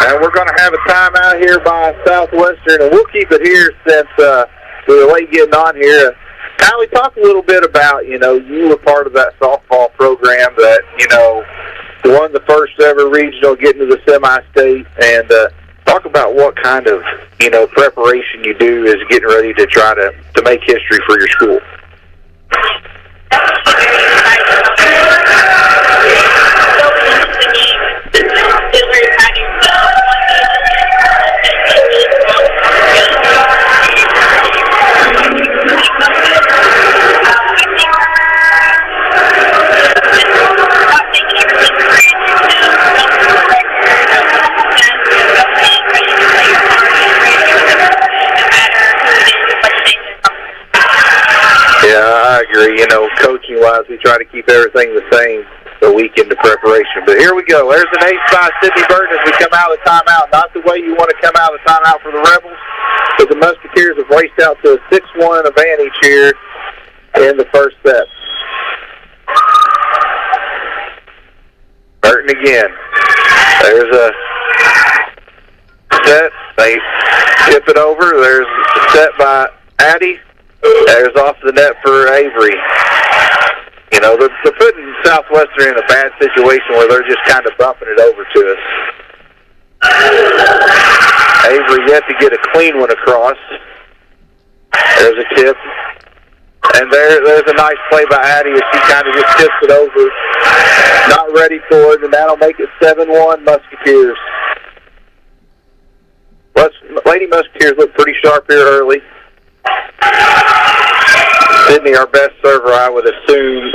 And we're going to have a timeout here by Southwestern, and we'll keep it here since we were late getting on here. Kylie, talk a little bit about, you were part of that softball program that, won the first ever regional, getting to the semi-state, and talk about what kind of, preparation you do as getting ready to try to make history for your school. I agree. Coaching-wise, we try to keep everything the same the week into preparation. But here we go. There's an ace by Sydney Burton as we come out of the timeout. Not the way you want to come out of the timeout for the Rebels, but the Musketeers have raced out to a 6-1 advantage here in the first set. Burton again. There's a set. They tip it over. There's a set by Addie. There's off the net for Avery. They're putting Southwestern in a bad situation where they're just kind of bumping it over to us. Avery yet to get a clean one across. There's a tip. And there's a nice play by Addie as she kind of just tips it over. Not ready for it, and that'll make it 7-1 Musketeers. Lady Musketeers look pretty sharp here early. Sydney, our best server, I would assume.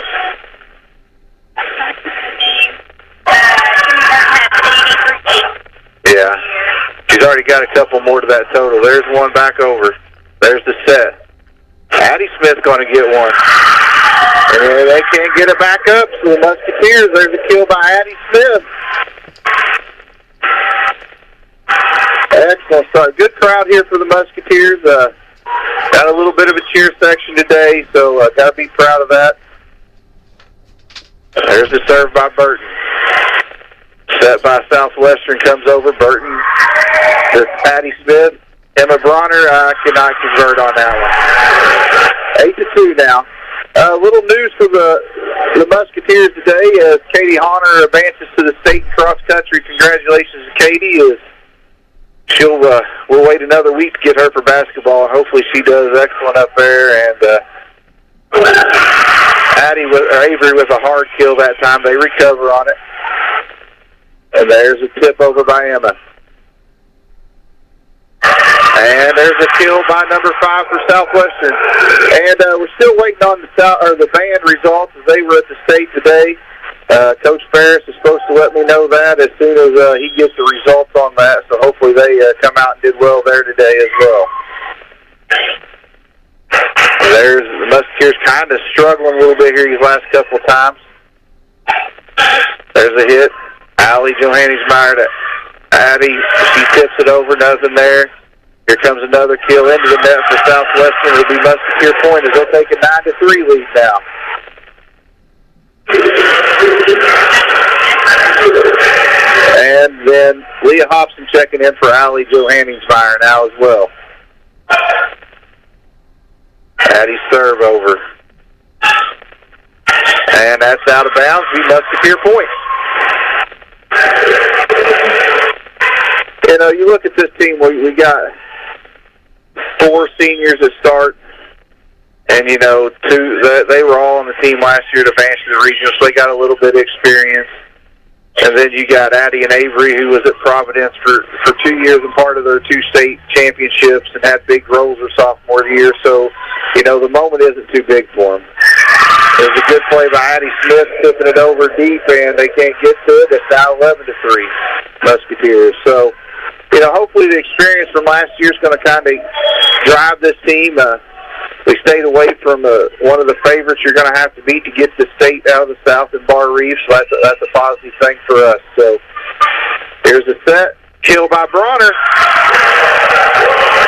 Yeah. She's already got a couple more to that total. There's one back over. There's the set. Addie Smith's going to get one. And they can't get it back up, so the Musketeers, there's a kill by Addie Smith. Excellent start. Good crowd here for the Musketeers. Got a little bit of a cheer section today, so got to be proud of that. There's the serve by Burton. Set by Southwestern comes over. Burton to Patty Smith. Emma Bronner cannot convert on that one. 8-2 now. A little news for the Musketeers today as Katie Honor advances to the state cross country. Congratulations to Katie. We'll wait another week to get her for basketball, and hopefully she does excellent up there. And Avery with a hard kill that time. They recover on it. And there's a tip over by Emma. And there's a kill by number 5 for Southwestern. And we're still waiting on the band results as they were at the state today. Coach Ferris is supposed to let me know that as soon as he gets the results on that. So hopefully they come out and did well there today as well. There's the Musketeers kind of struggling a little bit here these last couple of times. There's a hit. Allie Johannesmeyer to Addie. She tips it over. Nothing there. Here comes another kill into the net for Southwestern. It'll be Musketeer point as they'll take a 9-3 lead now. And then Leah Hobson checking in for Allie Johannesmeyer now as well. Addie serve over. And that's out of bounds. Be Musketeer point. You look at this team, we got 4 seniors that start. And, they were all on the team last year to advance to the regional, so they got a little bit of experience. And then you got Addie and Avery, who was at Providence for 2 years and part of their 2 state championships and had big roles their sophomore year. So, the moment isn't too big for them. There's a good play by Addie Smith, tipping it over deep, and they can't get to it. It's now 11-3 Musketeers. So, hopefully the experience from last year is going to kind of drive this team. We stayed away from one of the favorites you're going to have to beat to get the state out of the South in Bar Reef, so that's a positive thing for us. So here's a set. Kill by Bronner.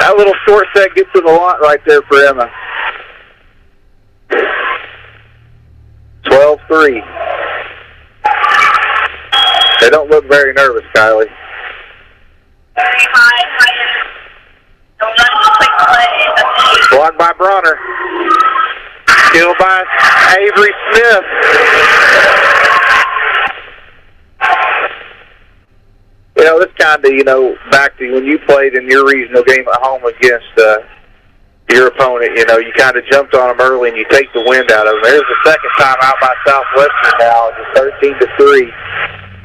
That little short set gets to the lot right there for Emma. 12-3. They don't look very nervous, Kylie. Blocked by Bronner. Kill by Avery Smith. You know, this kind of, back to when you played in your regional game at home against your opponent, you kind of jumped on them early and you take the wind out of them. There's the second time out by Southwestern now. It's 13-3.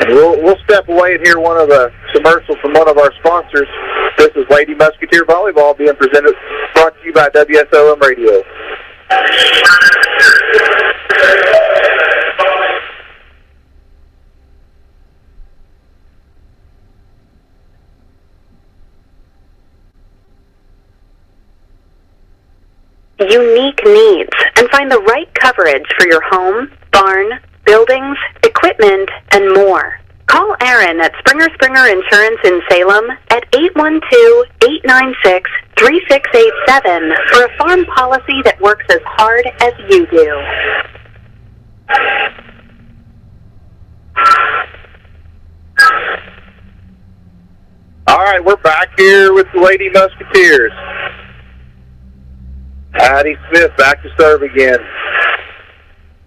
And we'll step away and hear one of the commercials from one of our sponsors. This is Lady Musketeer Volleyball being brought to you by WSOM Radio. Unique needs, and find the right coverage for your home, barn, buildings, equipment, and more. Call Aaron at Springer Insurance in Salem at 812-896-3687 for a farm policy that works as hard as you do. All right, we're back here with the Lady Musketeers. Addie Smith back to serve again.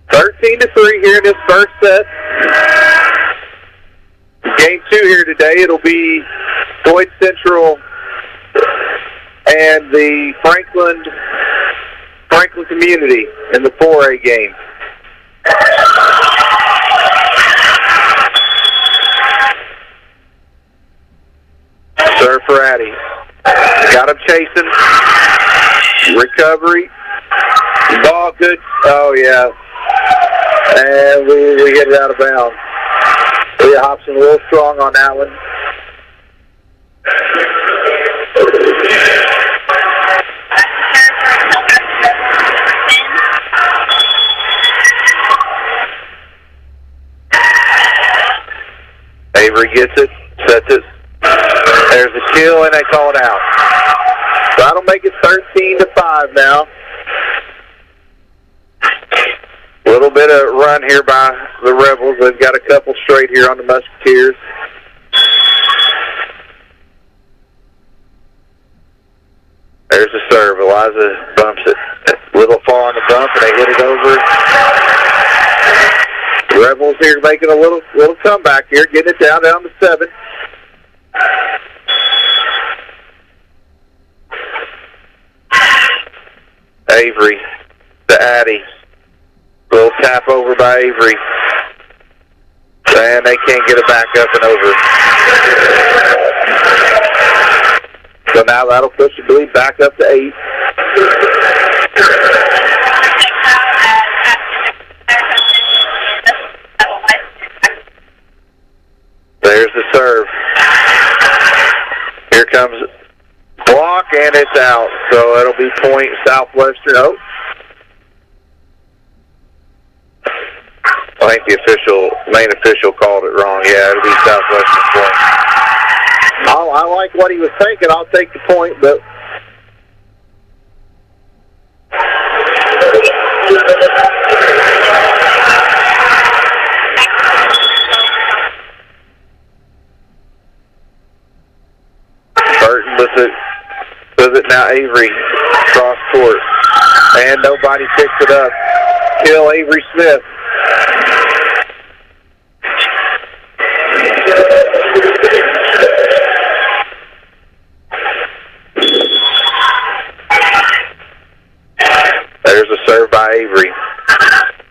13-3 here in this first set. Game 2 here today. It'll be Floyd Central and the Franklin Community in the 4A game. Serve for Addie. Got him chasing. Recovery. Ball good. Oh, yeah. And we hit it out of bounds. Leah Hobson a little strong on that one. Avery gets it, sets it. There's a kill, and they call it out. So that'll make it 13-5 now. A little bit of run here by the Rebels. They've got a couple straight here on the Musketeers. There's the serve. Eliza bumps it a little far on the bump, and they hit it over. The Rebels here making a little comeback here, getting it down to 7. Avery to Addie. Little tap over by Avery. And they can't get it back up and over. So now that'll push the lead back up to 8. There's the serve. Here comes block, and it's out. So it'll be point Southwestern. Oh. I think the main official called it wrong. Yeah, it'll be Southwestern point. I like what he was thinking. I'll take the point, but Burton with it now. Avery cross court, and nobody picks it up. Kill Avery Smith. There's a serve by Avery.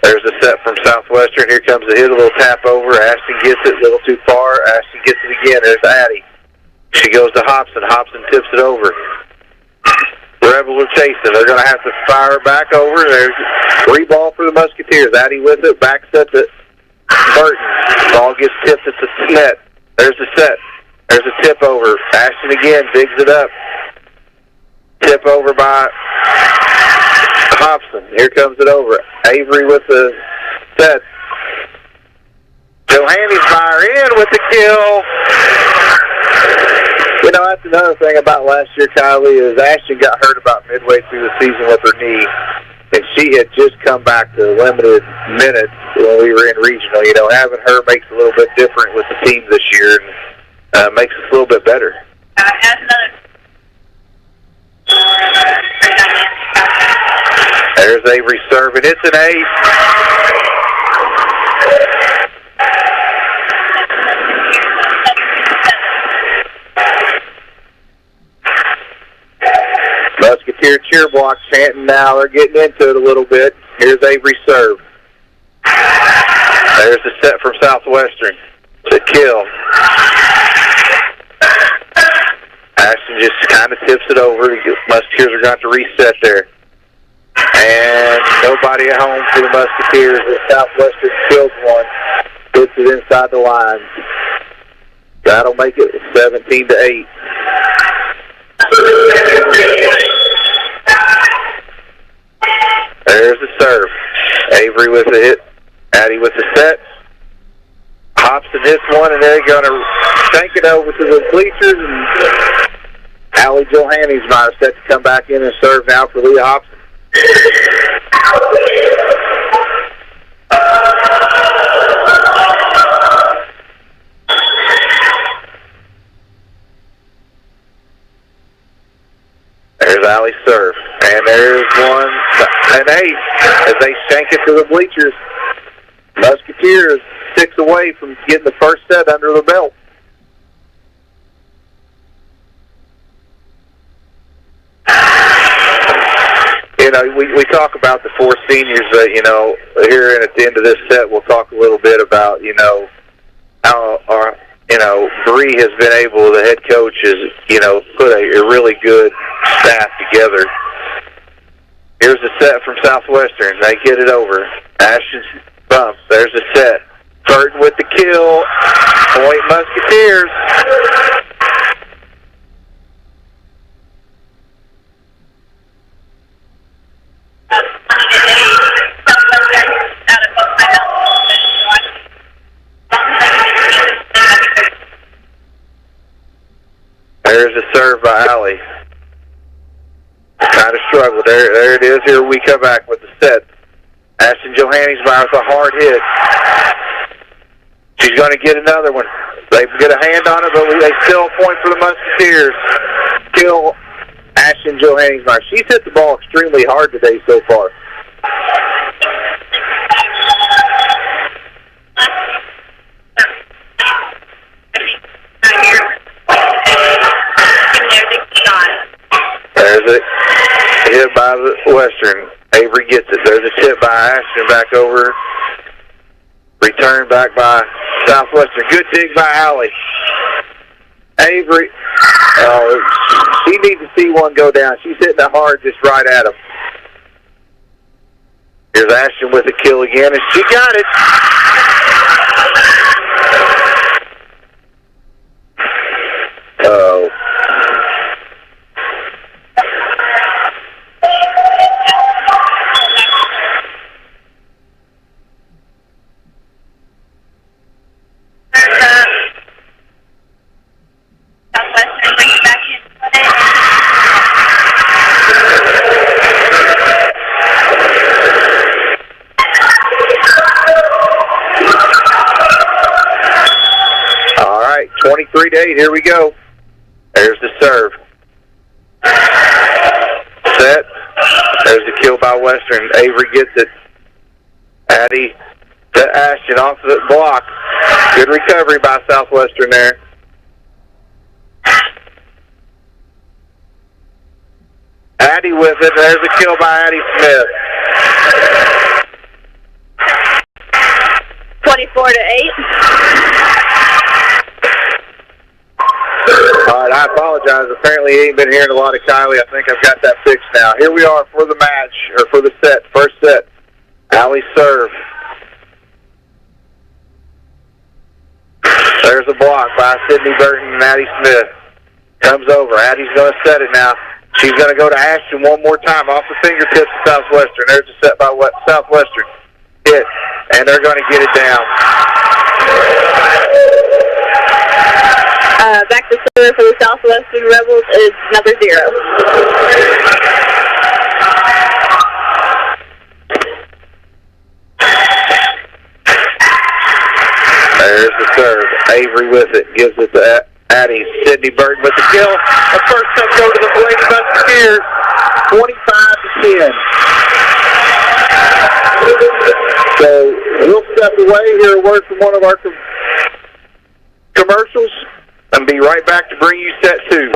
There's a set from Southwestern. Here comes the hit, a little tap over. Ashton gets it a little too far. Ashton gets it again. There's Addie. She goes to Hobson. Hobson tips it over. Rebels are chasing. They're going to have to fire back over. There's 3 ball for the Musketeers. Addie with it. Back set to Burton. Ball gets tipped at the net. There's the set. There's a tip over. Ashton again digs it up. Tip over by Hobson. Here comes it over. Avery with the set. Johannes fire in with the kill. You know, that's another thing about last year, Kylie, is Ashton got hurt about midway through the season with her knee, and she had just come back to limited minutes when we were in regional. You know, having her makes a little bit different with the team this year, and makes us a little bit better. There's Avery serving. It's an ace. Musketeer cheer block chanting now. They're getting into it a little bit. Here's Avery's serve. There's the set from Southwestern. The kill. Ashton just kind of tips it over. Musketeers are going to reset there. And nobody at home for the Musketeers. The Southwestern kills one. Puts it inside the lines. That'll make it 17-8. There's the serve. Avery with the hit. Addie with the set. Hops and hits one, and they're going to shank it over to the bleachers. And Allie Johannes might have set to come back in and serve now for Leah Hobson. There's Allie's serve. And there's one, an ace, as they shank it to the bleachers. Musketeers 6 away from getting the first set under the belt. You know, we talk about the 4 seniors that, you know, here and at the end of this set, we'll talk a little bit about, you know, how our, you know, Bree has been able, the head coach has, you know, put a really good staff together. Here's the set from Southwestern. They get it over. Ashton's bump. There's the set. Burton with the kill. Point Musketeers. There's a serve by Allie. Kind of struggled. There it is. Here we come back with the set. Ashton Johannes with a hard hit. She's going to get another one. They get a hand on it, but they still point for the Musketeers. Kill Ashton Johannes. She's hit the ball extremely hard today so far. There's a hit by the Western. Avery gets it. There's a tip by Ashton back over. Return back by Southwestern. Good dig by Allie. Avery. She needs to see one go down. She's hitting it hard just right at him. Here's Ashton with the kill again, and she got it. Oh. All right, 23-8, here we go. There's the serve. Set. There's the kill by Western. Avery gets it. Addie to Ashton off the block. Good recovery by Southwestern there. Addie with it. There's a kill by Addie Smith. 24-8. All right, I apologize. Apparently, he ain't been hearing a lot of Kylie. I think I've got that fixed now. Here we are for the match, or for the set. First set. Allie serve. There's a block by Sydney Burton and Addie Smith. Comes over. Addie's going to set it now. She's going to go to Ashton one more time off the fingertips of Southwestern. There's a set by Southwestern. Hit. And they're going to get it down. Back to serve for the Southwestern Rebels is number 0. There's the serve. Avery with it. Gives it to Addie, Sydney Burton with the kill. The first up go to the Lady Musketeers, 25-10. So we'll step away, hear a word from one of our commercials, and be right back to bring you set 2.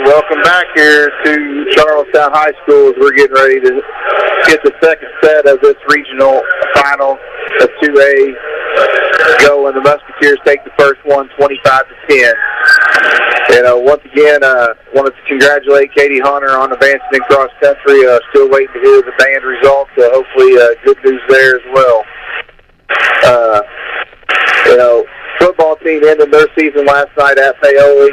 Welcome back here to Charlestown High School as we're getting ready to get the second set of this regional final of 2A going. The Musketeers take the first one, 25-10. Once again, wanted to congratulate Katie Hunter on advancing in cross country. Still waiting to hear the band results. Hopefully, good news there as well. Football team ended their season last night at Paoli,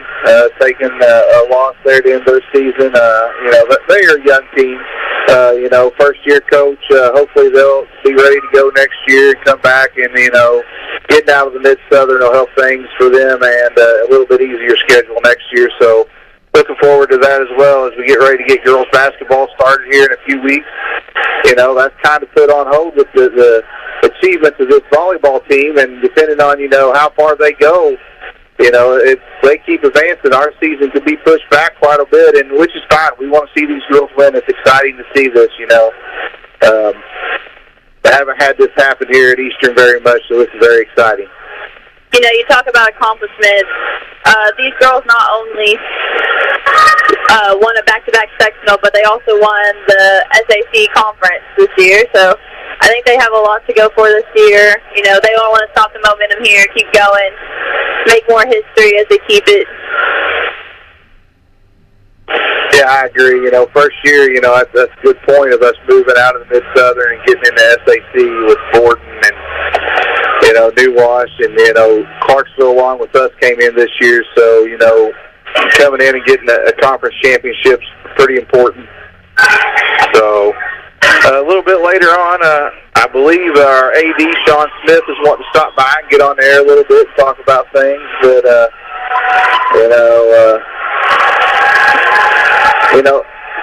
taking a loss there to end their season. They are a young team. First-year coach. Hopefully they'll be ready to go next year and come back and, getting out of the Mid-Southern will help things for them and a little bit easier schedule next year. So looking forward to that as well as we get ready to get girls basketball started here in a few weeks. That's kind of put on hold with the achievements of this volleyball team, and depending on, how far they go, if they keep advancing, our season could be pushed back quite a bit, and which is fine. We want to see these girls win. It's exciting to see this, I haven't had this happen here at Eastern very much, so this is very exciting. You talk about accomplishments. These girls not only won a back-to-back sectional, but they also won the SAC conference this year. So I think they have a lot to go for this year. They don't want to stop the momentum here, keep going, make more history as they keep it. Yeah, I agree. First year, that's a good point of us moving out of the Mid-Southern and getting into SAC with Borden and, New Wash, and, Clarksville along with us came in this year. So, coming in and getting a conference championship's pretty important. So, a little bit later on, I believe our AD, Sean Smith, is wanting to stop by and get on the air a little bit and talk about things. But,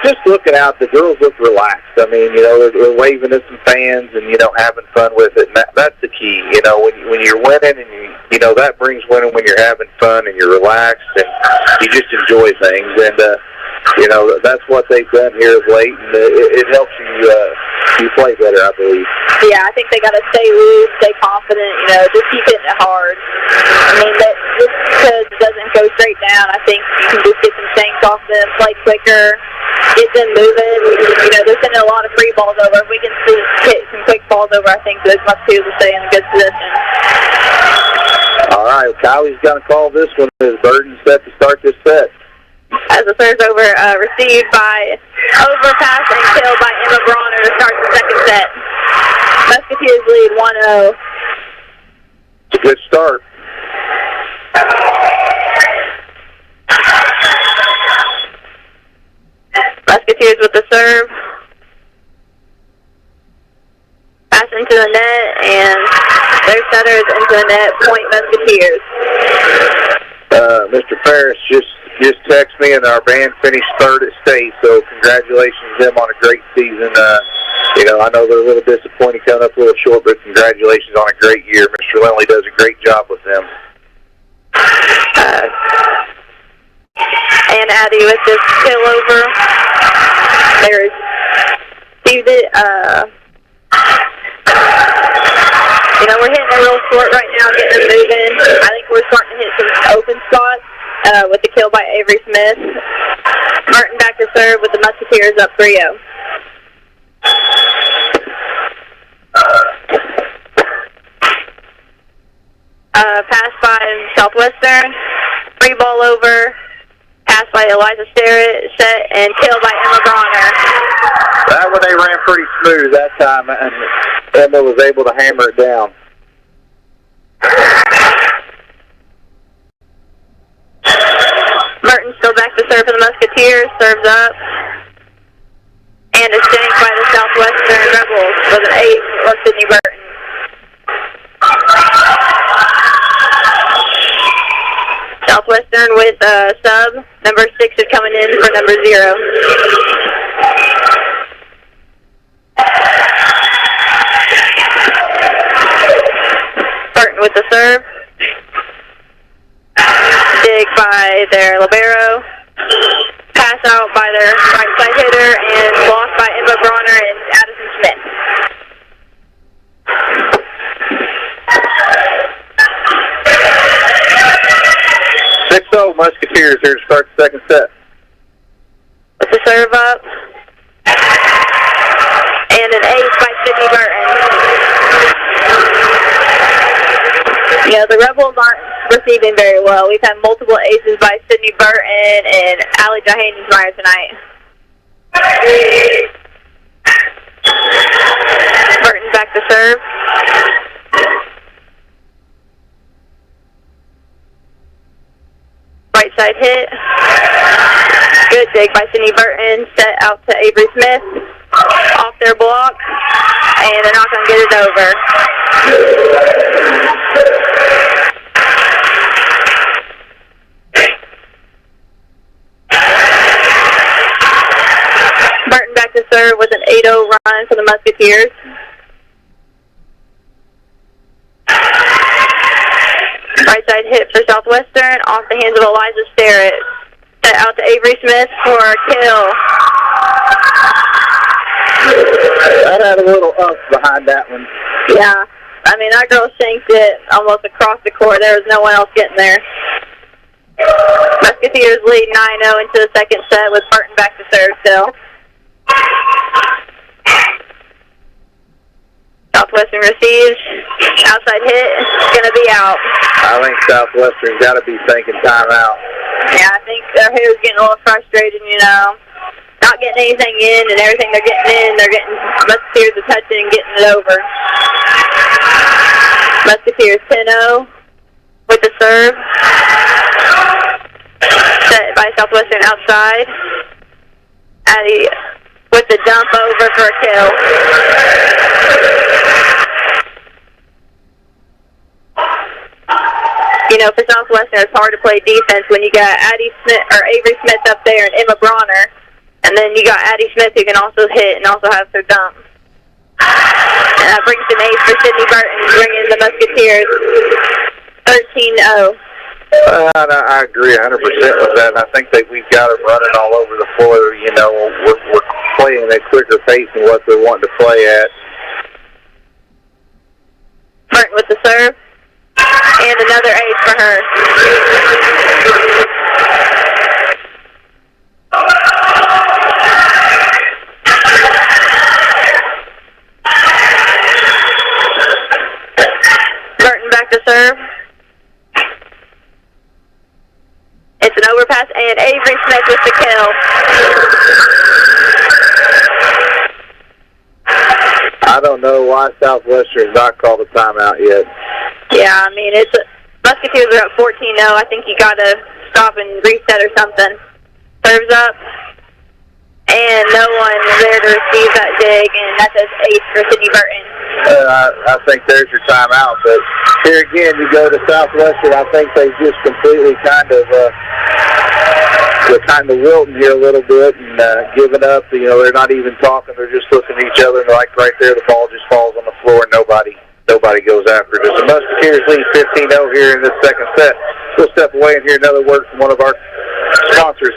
just looking out, the girls look relaxed. I mean, they're waving at some fans and, having fun with it. And that's the key, when you're winning and, that brings winning when you're having fun and you're relaxed and you just enjoy things. And, that's what they've done here of late, and it helps you play better, I believe. Yeah, I think they got to stay loose, stay confident, just keep hitting it hard. I mean, just because it doesn't go straight down, I think you can just get some shanks off them, play quicker, get them moving. They're sending a lot of free balls over. If we can hit some quick balls over, I think those Musketeers will stay in a good position. All right, well, Kylie's going to call this one as Burden set to start this set. As the serve's over, received by overpass and killed by Emma Bronner to start the second set. Musketeers lead 1-0. It's a good start. Musketeers with the serve. Pass into the net, and their setter is into the net. Point Musketeers. Mr. Ferris just texted me, and our band finished third at state, so congratulations to them on a great season. I know they're a little disappointed coming up a little short, but congratulations on a great year. Mr. Lindley does a great job with them. And Addie with this kill over. There's received it. We're hitting it real short right now, getting it moving. I think we're starting to hit some open spots with the kill by Avery Smith. Martin back to serve with the Musketeers up 3-0. Pass by Southwestern. Free ball over. Pass by Eliza Sterrett, set, and kill by Emma Bronner. That one they ran pretty smooth that time, and Emma was able to hammer it down. Merton still back to serve for the Musketeers. Musketeers serves up. And a shank by the Southwestern Rebels with an ace for Sydney Burton. Southwestern with a sub. Number 6 is coming in for number 0. Burton with the serve. Dig by their libero. Pass out by their right side hitter and blocked by Emma Bronner and Addison Smith. Musketeers here to start the second set. With the serve up. And an ace by Sydney Burton. Yeah, the Rebels aren't receiving very well. We've had multiple aces by Sydney Burton and Allie Johannesmeyer tonight. Burton back to serve. Right side hit. Good dig by Sydney Burton. Set out to Avery Smith. Off their block. And they're not going to get it over. Burton back to serve with an 8-0 run for the Musketeers. Right side hit for Southwestern, off the hands of Eliza Starrett. Set out to Avery Smith for a kill. That had a little behind that one. Yeah, I mean, that girl shanked it almost across the court. There was no one else getting there. Musketeers lead 9-0 into the second set with Burton back to serve still. Southwestern receives. Outside hit. It's going to be out. I think Southwestern's got to be thinking timeout. Yeah, I think their hair's getting a little frustrated, you know. Not getting anything in, and everything they're getting in, they're getting Musketeers are touching and getting it over. Musketeers 10-0 with the serve. Set by Southwestern outside. Addie with the dump over for a kill. You know, for Southwestern, it's hard to play defense when you got Addie Smith or Avery Smith up there and Emma Bronner, and then you got Addie Smith who can also hit and also have their dump. And that brings an ace for Sydney Burton, bringing the Musketeers 13-0. I agree 100% with that. I think that we've got them running all over the floor. You know, we're playing at a quicker pace than what they're wanting to play at. Burton with the serve. And another ace for her. Burton back to serve. It's an overpass, and Avery Smith with the kill. I don't know why Southwestern's not called a timeout yet. Yeah, I mean, Musketeers are up 14-0. I think you got to stop and reset or something. Serves up, and no one there to receive that dig, and that's an ace for Sydney Burton. I think there's your timeout, but here again, you go to Southwestern, I think they just completely they're kind of wilting here a little bit and giving up. You know, they're not even talking. They're just looking at each other, and like right there, the ball just falls on the floor, and nobody goes after it. The Musketeers lead 15-0 here in this second set. We'll step away and hear another word from one of our sponsors.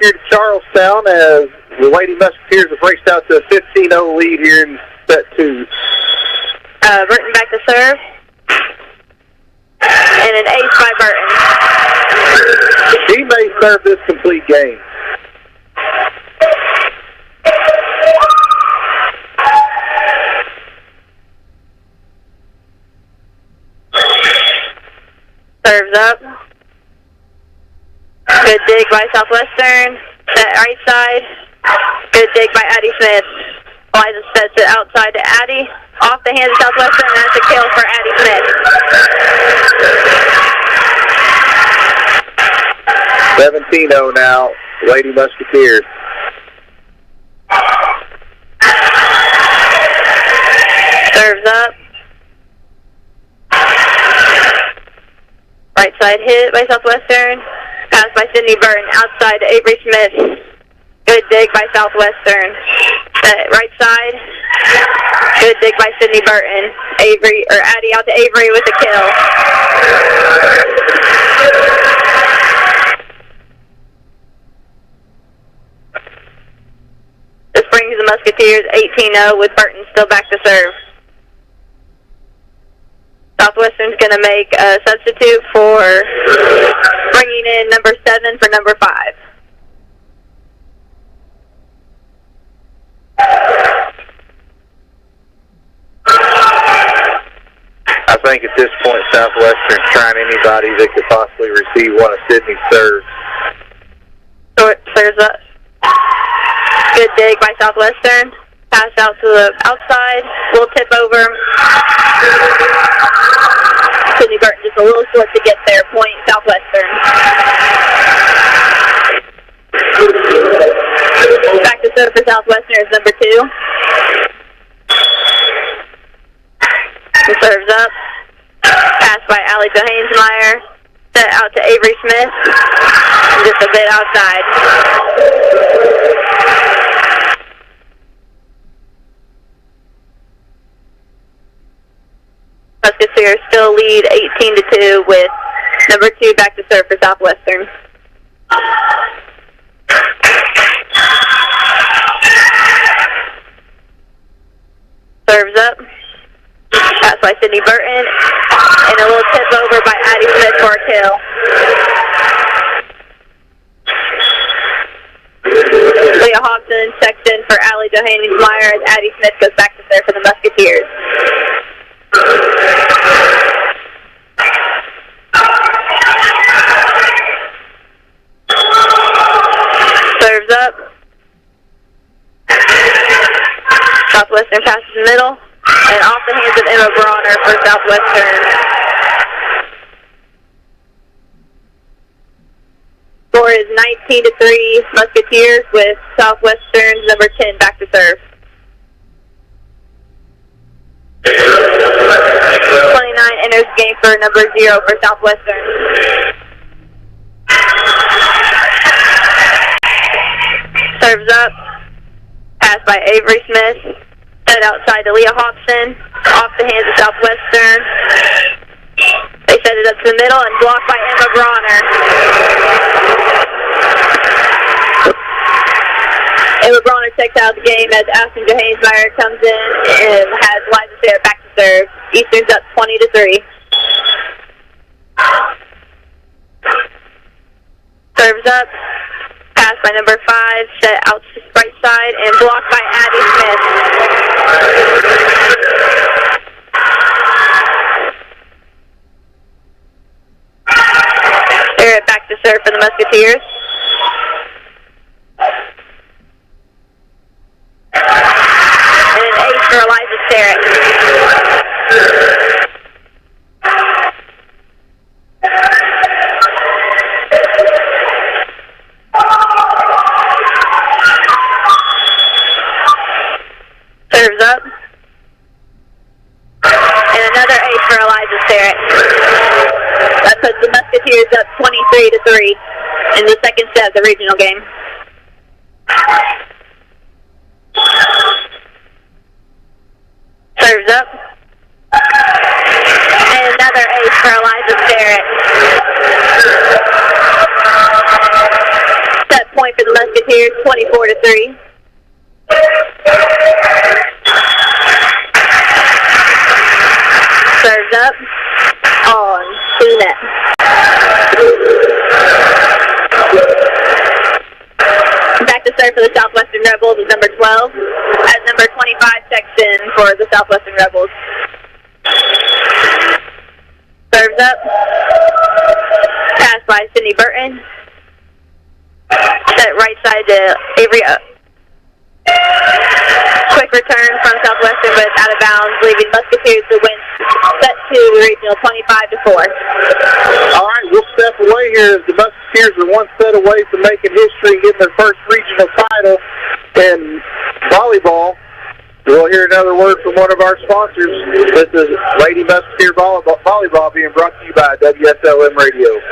here to Charlestown as the Lady Musketeers have raced out to a 15-0 lead here in set 2. Burton back to serve. And an ace by Burton. He may serve this complete game. Serves up. Good dig by Southwestern. Set right side. Good dig by Addie Smith. Eliza sets it outside to Addie. Off the hands of Southwestern, and that's a kill for Addie Smith. 17-0 now, Lady Musketeers. Serves up. Right side hit by Southwestern. Pass by Sydney Burton outside to Avery Smith. Good dig by Southwestern. Right side. Good dig by Sydney Burton. Addie out to Avery with the kill. This brings the Musketeers 18-0 with Burton still back to serve. Southwestern's going to make a substitute for bringing in number 7 for number 5. I think at this point Southwestern's trying anybody that could possibly receive one of Sydney's serves. So it serves up. Good dig by Southwestern. Pass out to the outside. Little tip over. Sydney Burton just a little short to get there. Point Southwestern. Back to serve for Southwestern is number 2. He serves up. Pass by Allie Johansmeyer. Set out to Avery Smith. Just a bit outside. Musketeers still lead 18-2 with number 2 back to serve for Southwestern. Serves up. Pass by Sydney Burton. And a little tip over by Addie Smith for a kill. Leah Hobson checks in for Allie Johansmeyer as Addie Smith goes back to serve for the Musketeers. Serves up. Southwestern passes middle. And off the hands of Emma Bronner for Southwestern. Score is 19-3 Musketeers with Southwestern's number 10 back to serve. 29 enters the game for number 0 for Southwestern. Serves up. Pass by Avery Smith. Set outside to Leah Hobson. Off the hands of Southwestern. They set it up to the middle and blocked by Emma Bronner. Emma Bronner checks out the game as Aston Johansmeyer comes in and has Liza Sarah back to serve. Eastern's up 20-3. Serves up. Pass by number 5, set out to right side and blocked by Addie Smith. Barrett back to serve for the Musketeers. And an ace for Eliza Sterrett. Serves up. And another ace for Eliza Sterrett. That puts the Musketeers up 23-3 in the second set of the regional game. Serves up. And another ace for Eliza Sterrett. Set point for the 24-3. Serves up on to the net. Back to serve for the Southwestern Rebels is number 12. As number 25 checks in for the Southwestern Rebels. Serves up. Pass by Sydney Burton. Set right side to Avery. Quick return from Southwestern, but it's out of bounds, leaving Musketeers to win set 2 regional 25-4. All right, we'll step away here as the Musketeers are one set away from making history and getting their first regional title in volleyball. We'll hear another word from one of our sponsors. This is Lady Musketeer Volleyball being brought to you by WSLM Radio.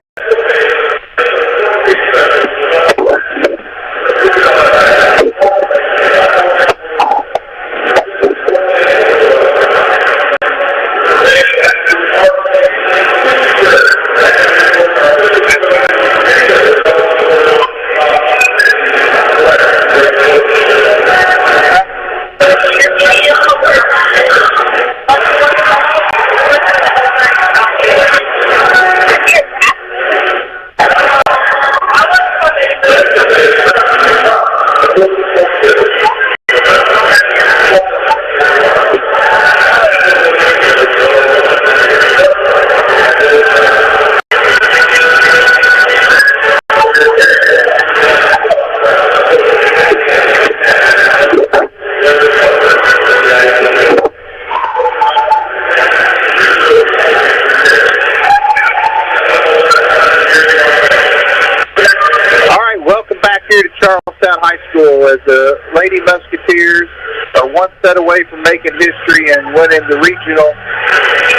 As the Lady Musketeers are one set away from making history and winning the regional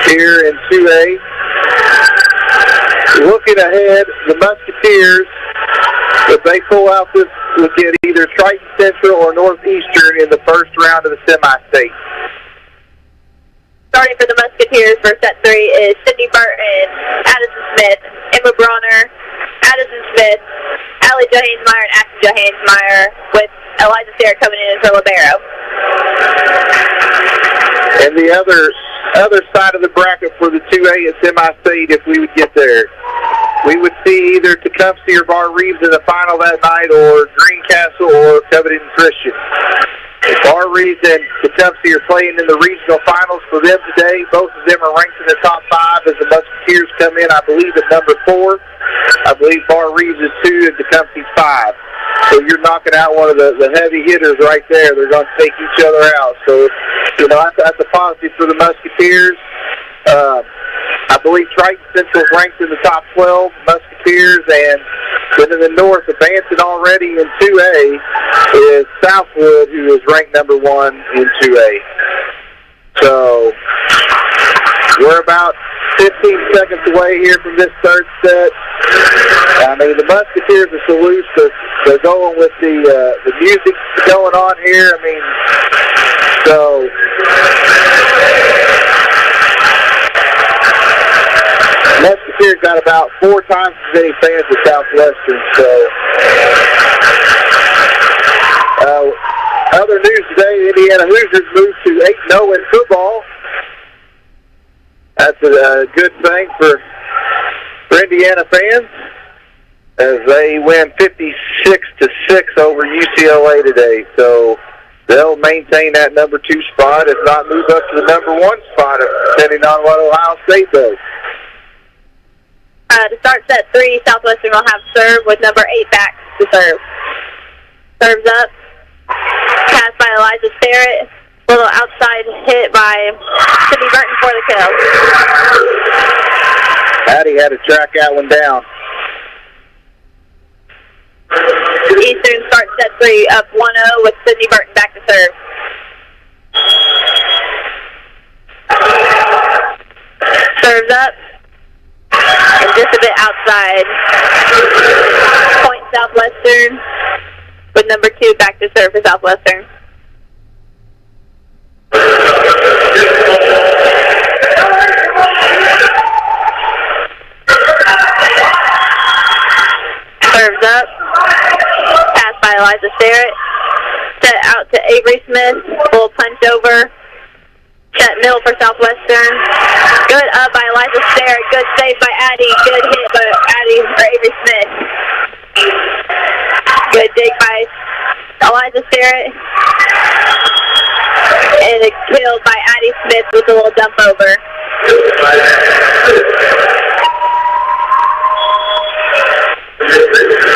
here in 2A. Looking ahead, the Musketeers, if they pull out this, will get either Triton Central or Northeastern in the first round of the semi-state. Starting for the Musketeers for set 3 is Sydney Burton, Addison Smith, Emma Bronner, Addison Smith, Allie Johansmeyer, and Ashton Johansmeyer, with Eliza Sarah coming in for libero. And the other side of the bracket for the 2A and semi-state, if we would get there, we would see either Tecumseh or Bar Reeves in the final that night, or Greencastle or Covington Christian. Bar Reeves and Tecumseh are playing in the regional finals for them today. Both of them are ranked in the top 5 as the Musketeers come in, I believe, at number 4. I believe Bar Reeves is 2 and Tecumseh's 5. So you're knocking out one of the heavy hitters right there. They're going to take each other out. So, you know, that's a positive for the Musketeers. I believe Triton Central is ranked in the top 12, Musketeers, and then in the north, advancing already in 2A, is Southwood, who is ranked number 1 in 2A. So we're about 15 seconds away here from this third set. I mean, the Musketeers are so loose. They're going with the music going on here. I mean, so Musketeers got about 4 times as many fans as Southwestern. So, other news today: Indiana Hoosiers moved to 8-0 in football. That's a good thing for Indiana fans, as they win 56-6 over UCLA today. So they'll maintain that number 2 spot, if not move up to the number 1 spot, depending on what Ohio State does. To start set 3, Southwestern will have serve with number 8 back to serve. Serves up. Pass by Eliza Starrett. Little outside hit by Sydney Burton for the kill. Patty had to track that one down. Eastern starts set 3 up 1-0 with Sydney Burton back to serve. Serves up. And just a bit outside. Point Southwestern with number 2 back to serve for Southwestern. Serves up. Pass by Eliza Sterrett. Set out to Avery Smith. Full punch over. Set middle for Southwestern. Good up by Eliza Sterrett. Good save by Addie. Good hit by Addie or Avery Smith. Good dig by Eliza Sterrett. And it's killed by Addie Smith with a little dump over.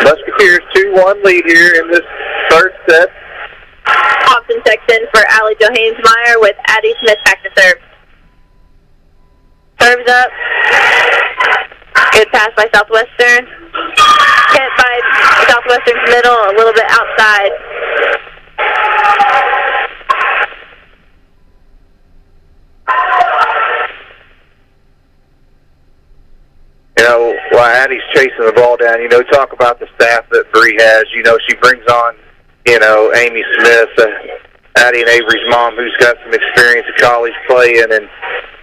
Musketeers 2-1 lead here in this third set. Hobson checks in for Allie Johansmeyer with Addie Smith back to serve. Serves up. Good pass by Southwestern. Hit by Southwestern's middle, a little bit outside. You know, while Addie's chasing the ball down, you know, talk about the staff that Bree has. You know, she brings on, you know, Amy Smith, Addie and Avery's mom, who's got some experience of college playing and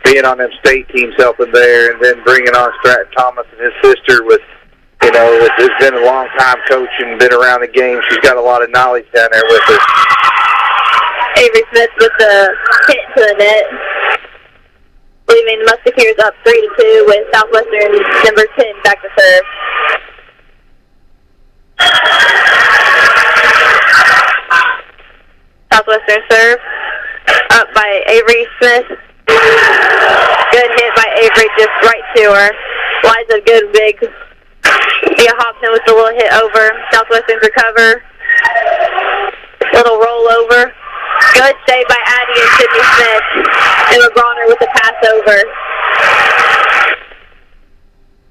being on them state teams helping there, and then bringing on Stratton Thomas and his sister with, you know, who's been a long time coaching, been around the game. She's got a lot of knowledge down there with her. Avery Smith with the hit to the net, leaving the Musketeers up 3-2 with Southwestern number 10 back to serve. Southwestern serve, up by Avery Smith. Good hit by Avery, just right to her. Liza good big. Mia Hobson with the little hit over. Southwestern recover. Little roll over. Good save by Addie and Sydney Smith. Emma Bronner with the pass over.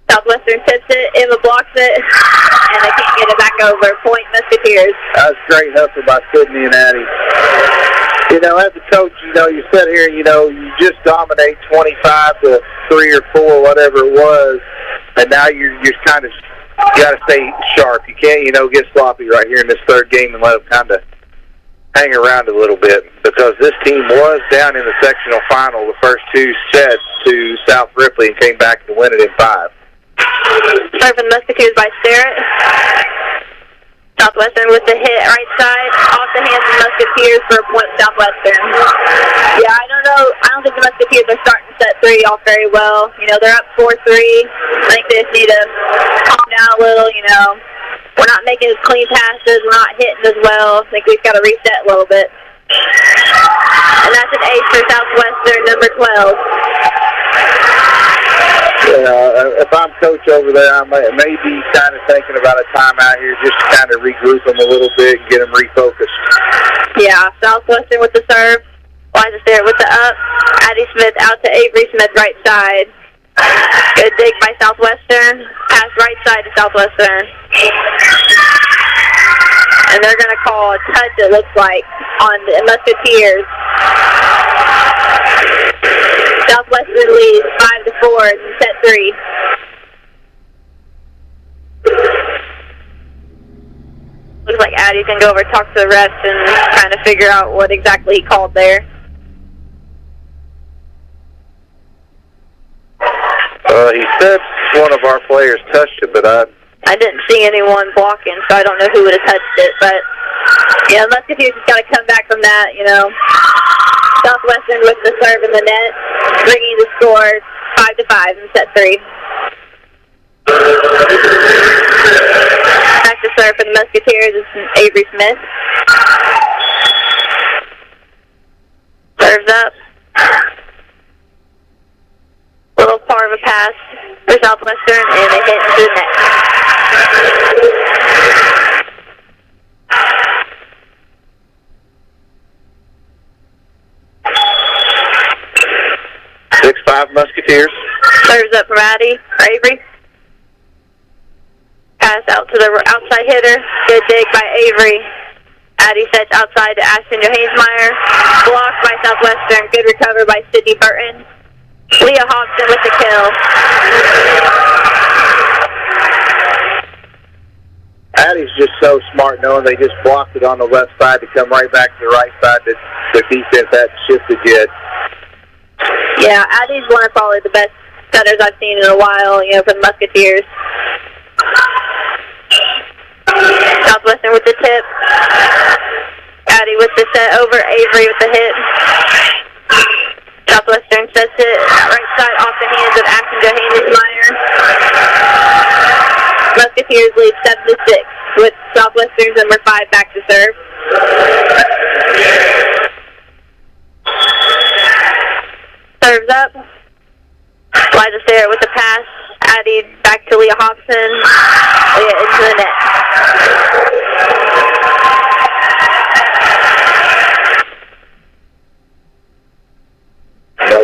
Southwestern tips it, Emma blocks it, and they can't get it back over. Point Musketeers. That was great hustle by Sydney and Addie. You know, as a coach, you know, you sit here, you know, you just dominate 25-3 or 4, whatever it was, and now you're kind of, you got to stay sharp. You can't, you know, get sloppy right here in this third game and let them kind of hang around a little bit, because this team was down in the sectional final the first two sets to South Ripley and came back to win it in 5. Serving Musketeers by Sterrett. Southwestern with the hit right side, off the hands of Musketeers for a point Southwestern. Yeah, I don't know. I don't think the Musketeers are starting set 3 off very well. You know, they're up 4-3. I think they just need to calm down a little, you know. We're not making as clean passes. We're not hitting as well. I think we've got to reset a little bit. And that's an ace for Southwestern, number 12. Yeah, if I'm coach over there, I may be kind of thinking about a timeout here just to kind of regroup them a little bit and get them refocused. Yeah, Southwestern with the serve. Liza Sterrett with the up. Addie Smith out to Avery Smith, right side. Good dig by Southwestern. Pass right side to Southwestern. And they're going to call a touch, it looks like, on the Musketeers. Southwestern leads 5-4 in set 3. Looks like Addie can go over and talk to the refs and kind of figure out what exactly he called there. He said one of our players touched it, but I didn't see anyone blocking, so I don't know who would have touched it. But, yeah, Musketeers just got to come back from that, you know. Southwestern with the serve in the net, bringing the score 5-5 in set 3. Back to serve for the Musketeers is Avery Smith. Serves up. Little part of a pass for Southwestern, and they hit into the net. Musketeers. Serves up for Addie, Avery. Pass out to the outside hitter. Good dig by Avery. Addie sets outside to Ashton Johansmeyer. Blocked by Southwestern. Good recover by Sydney Burton. Leah Hobson with the kill. Addie's just so smart knowing they just blocked it on the left side to come right back to the right side that the defense hadn't shifted yet. Yeah, Addie's one of probably the best setters I've seen in a while, you know, for the Musketeers. Southwestern with the tip. Addie with the set over. Avery with the hit. Southwestern sets it right side off the hands of Ashton Johannesmeyer. Musketeers lead 7-6 with Southwestern's number 5 back to serve. Serves up. Liza Starrett with the pass. Addie back to Leah Hobson. Leah into the net.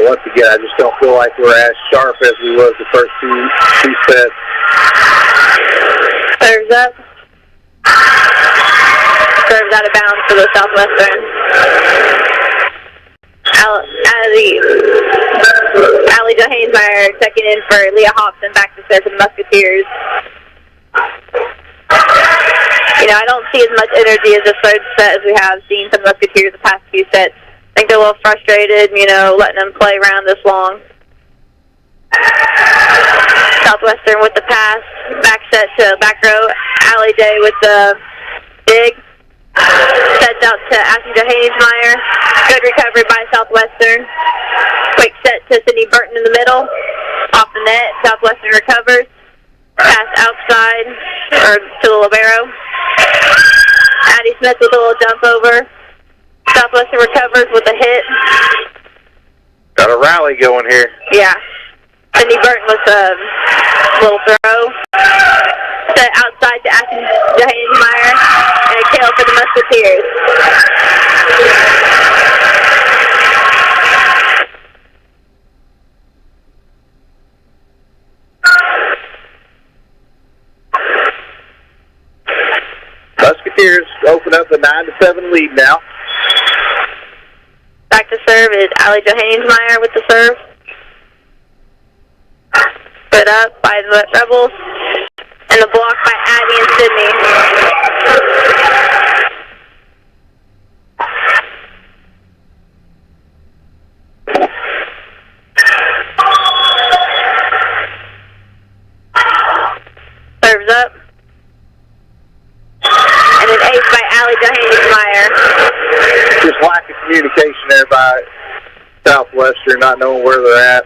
Once again, I just don't feel like we're as sharp as we was the first two sets. Serves up. Serves out of bounds for the Southwestern. Allie Johannesmeyer checking in for Leah Hobson back to serve for the Musketeers. You know, I don't see as much energy as the third set as we have seen from the Musketeers the past few sets. I think they're a little frustrated, you know, letting them play around this long. Southwestern with the pass, back set to back row. Allie J with the dig. Sets out to Ashton Johannesmeyer. Good recovery by Southwestern. Quick set to Sydney Burton in the middle. Off the net, Southwestern recovers. Pass outside, or to the libero. Addie Smith with a little jump over. Southwestern recovers with a hit. Got a rally going here. Yeah. Sydney Burton with a little throw. Set outside to Ashton Johannesmeyer. And a kill for the Musketeers. Musketeers open up a 9-7 lead now. Back to serve is Allie Johannesmeyer with the serve. Put up by the Rebels. And the block by Addie and Sydney. Serves up. And an ace by Allie Johannesmeyer. Just lack of communication there by Southwestern, not knowing where they're at.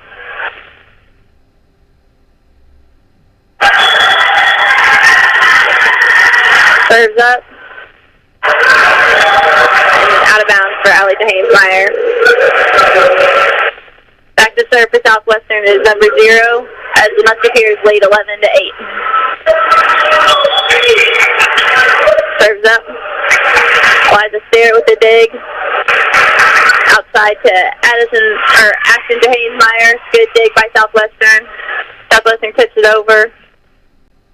Serves up. And out of bounds for Allie Johannesmeyer. Back to serve for Southwestern is number 0 as the Musketeers lead 11-8. Serves up. Liza Starrett with the dig. Outside to Ashton Johannesmeyer. Good dig by Southwestern. Southwestern tips it over.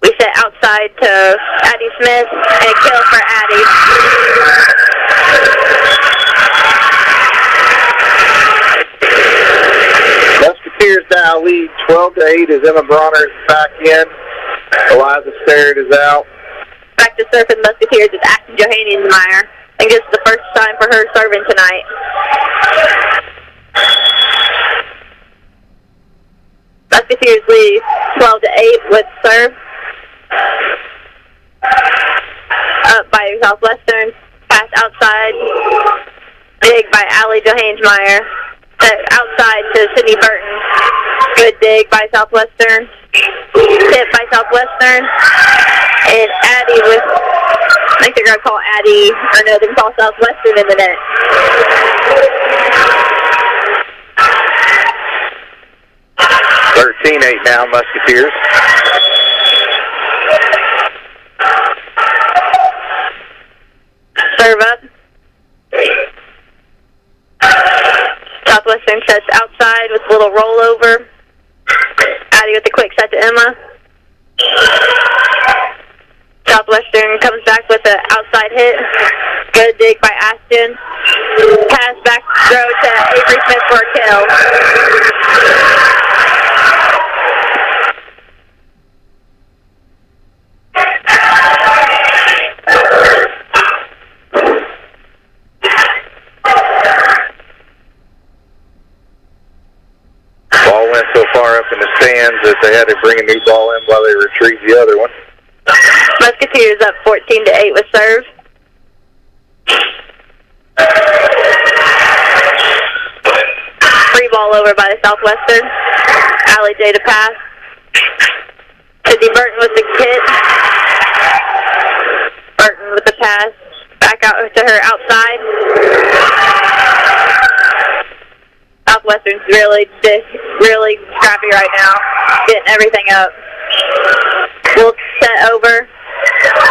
We set outside to Addie Smith, and a kill for Addie. Musketeers now lead 12-8 as Emma Bronner is back in. Eliza Starrett is out. Back to serve for the Musketeers is Ashton Johannesmeyer. I think this is the first time for her serving tonight. Musketeers lead 12-8 with serve. Up by Southwestern. Pass outside. Dig by Allie Johannesmeyer. Outside to Sydney Burton. Good dig by Southwestern. Tip by Southwestern. And Addie with, I think they're going to call Addie, or no, they're going to call Southwestern in the net. (13-8) now, Musketeers. Serve up. Southwestern sets outside with a little rollover. Addie with the quick set to Emma. Southwestern comes back with an outside hit. Good dig by Ashton. Pass back throw to Avery Smith for a kill. Ball went so far up in the stands that they had to bring a new ball in while they retrieved the other one. Musketeers up 14-8 with serve. Free ball over by the Southwestern. Allie J to pass. Sydney Burton with the hit. Burton with the pass. Back out to her outside. Southwestern's really scrappy right now. Getting everything up. We'll set over.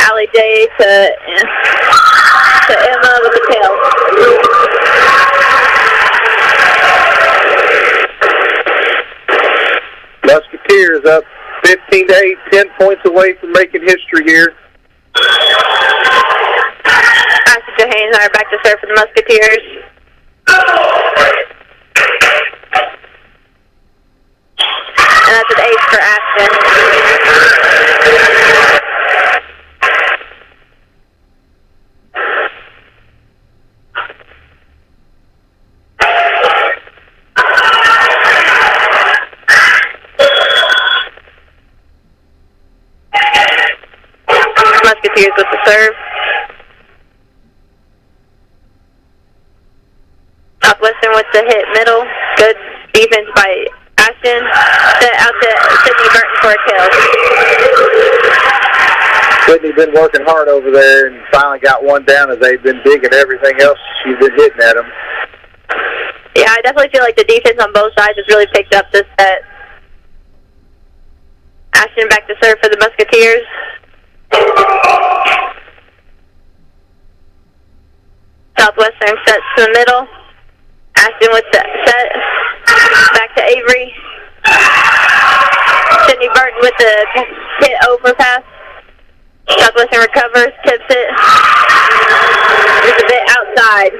Allie J to Emma with the tail. Musketeers up 15-8, 10 points away from making history here. Ashton Johannes back to serve for the Musketeers. And that's an ace for Ashton. Musketeers with the serve. Southwestern with the hit middle. Good defense by Ashton. Set out to Sydney Burton for a kill. Sydney's been working hard over there and finally got one down as they've been digging everything else she's been hitting at them. Yeah, I definitely feel like the defense on both sides has really picked up this set. Ashton back to serve for the Musketeers. Southwestern sets to the middle. Ashton with the set. Back to Avery. Sydney Burton with the hit overpass. Southwestern recovers, tips it. Just a bit outside.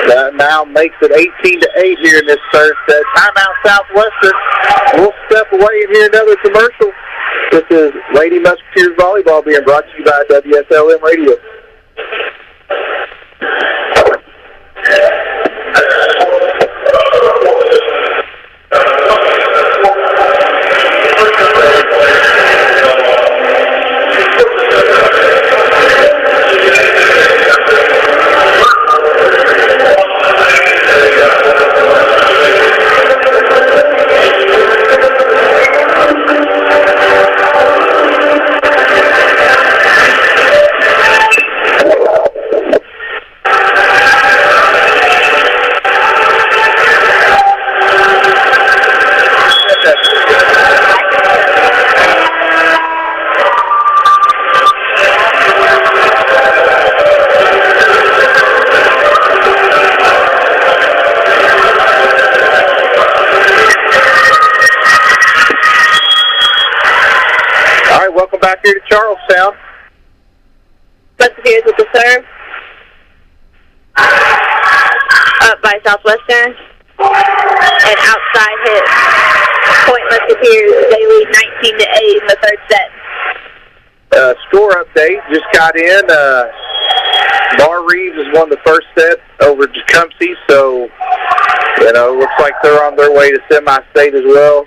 That now makes it 18-8 here in this third set. Timeout Southwestern. We'll step away and hear another commercial. This is Lady Musketeers Volleyball being brought to you by WSLM Radio. Back here to Charlestown. Musketeers with the serve. Up by Southwestern. And outside hit. Point Musketeers. They lead 19-8 in the third set. Score update. Just got in. Bar Reeves has won the first set over Tecumseh, so, looks like they're on their way to semi-state as well.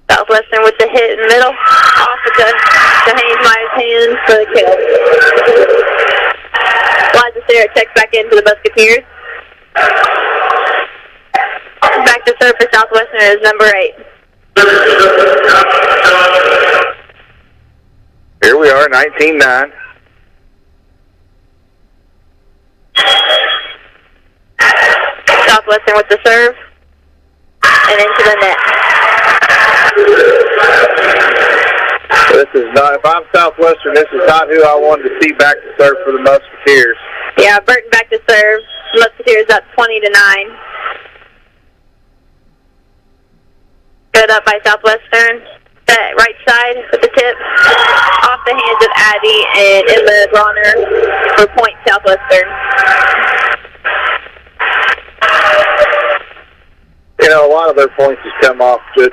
Southwestern with the hit in the middle. Off of Haynes-Meyer's hands for the kill. Liza Sarah checks back into the Musketeers. Back to serve for Southwestern is number 8. Here we are, 19-9. Southwestern with the serve. And into the net. This is not, if I'm Southwestern, this is not who I wanted to see back to serve for the Musketeers. Yeah, Burton back to serve. Musketeers up 20-9. Good up by Southwestern. Set right side with the tip. Off the hands of Addie and Emma Bronner for point Southwestern. A lot of their points has come off just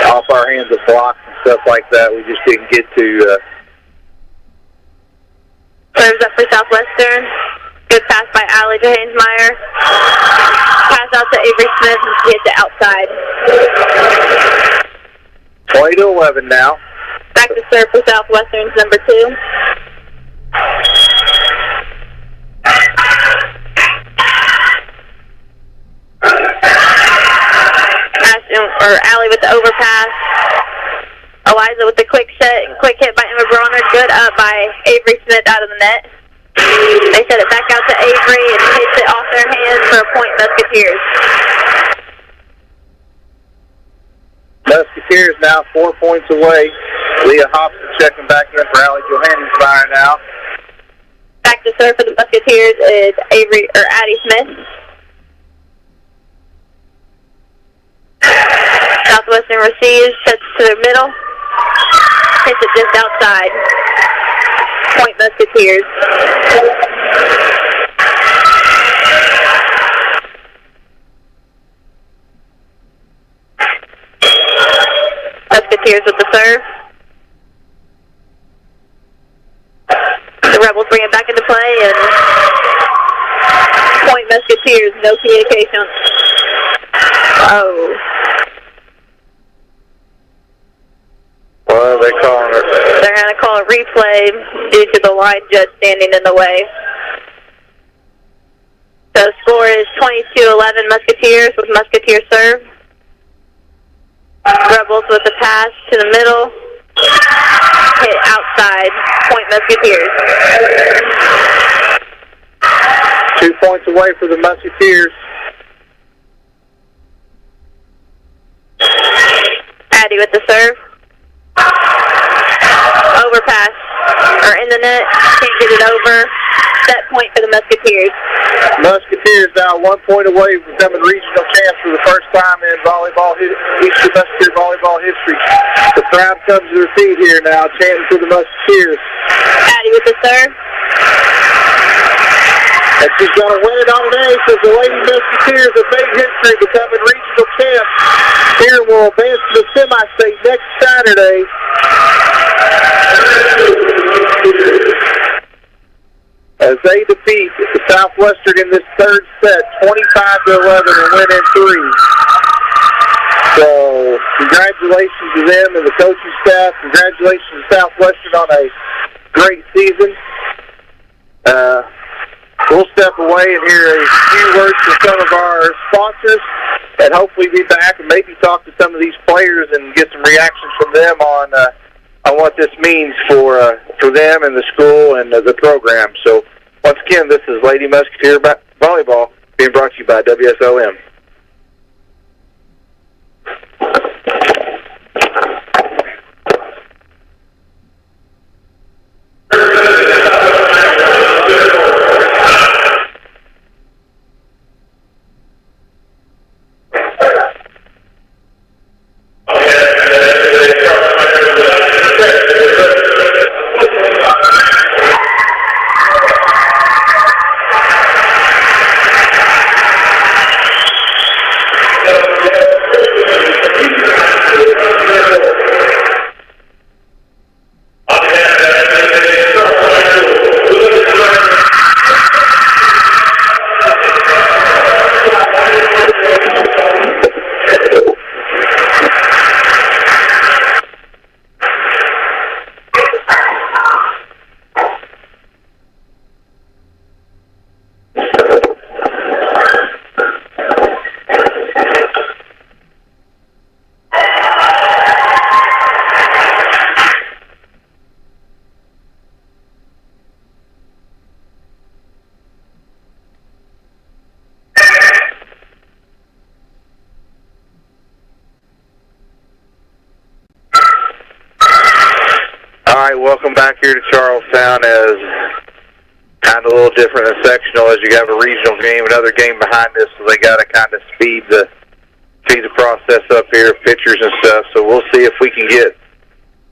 off our hands of blocks and stuff like that. We just didn't get to. Serves up for Southwestern. Good pass by Allie to Haynes-Meyer. Pass out to Avery Smith and she hits it outside. 20-11 now. Back to serve for Southwestern's number 2. Allie with the overpass. Eliza with the quick hit by Emma Bronner. Good up by Avery Smith out of the net. They set it back out to Avery and hits it off their hands for a point, Musketeers. Musketeers now 4 points away. Leah Hobson checking back in for Allie Johannesmeyer now. Back to serve for the Musketeers is Addie Smith. Southwestern receives, sets to the middle, hits it just outside. Point Musketeers. Musketeers with the serve. The Rebels bring it back into play and point Musketeers. No communication. Oh. What are they calling it? They're going to call a replay due to the line judge standing in the way. So the score is 22-11 Musketeers with Musketeer serve. Rebels with the pass to the middle. Hit outside. Point Musketeers. 2 points away for the Musketeers. Addie with the serve. Overpass. Or in the net. Can't get it over. Set point for the Musketeers. Musketeers now 1 point away from becoming regional champs for the first time in volleyball, Eastern Musketeer volleyball history. The crowd comes to their feet here now, chanting for the Musketeers. Addie with the serve. And she's going to win it on today because the Lady Musketeers have made history becoming regional champs. Here will advance to the semi-state next Saturday. As they defeat the Southwestern in this third set, 25-11, and win in 3. So, congratulations to them and the coaching staff. Congratulations to Southwestern on a great season. We'll step away and hear a few words from some of our sponsors, and hopefully be back and maybe talk to some of these players and get some reactions from them on what this means for them and the school and the program. So, once again, this is Lady Musketeer Volleyball being brought to you by WSOM. Welcome back here to Charlestown. As kind of a little different than sectional, as you have a regional game, another game behind this, so they got to kind of speed the process up here, pitchers and stuff. So we'll see if we can get at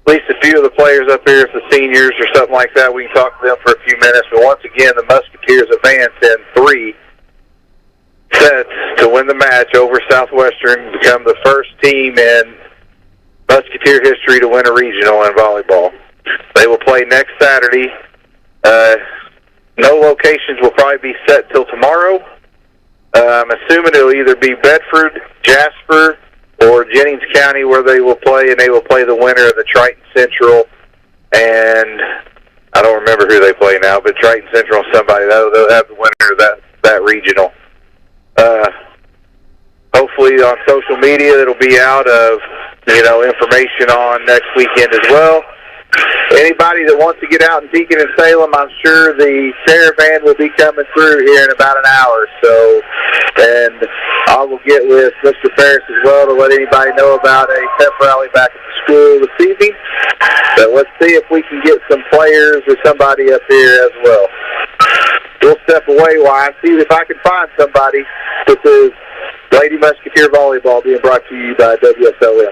least a few of the players up here, if the seniors or something like that, we can talk to them for a few minutes. But once again, the Musketeers advance in 3 sets to win the match over Southwestern, become the first team in Musketeer history to win a regional in volleyball. They will play next Saturday. No locations will probably be set till tomorrow. I'm assuming it'll either be Bedford, Jasper, or Jennings County where they will play, and they will play the winner of the Triton Central, and I don't remember who they play now, but Triton Central and somebody, they'll have the winner of that regional. Hopefully on social media it'll be out of, information on next weekend as well. Anybody that wants to get out in Deacon and Salem, I'm sure the caravan will be coming through here in about an hour or so. And I will get with Mr. Ferris as well to let anybody know about a pep rally back at the school this evening. So let's see if we can get some players or somebody up here as well. We'll step away while I see if I can find somebody. This is Lady Musketeer Volleyball being brought to you by WSLM.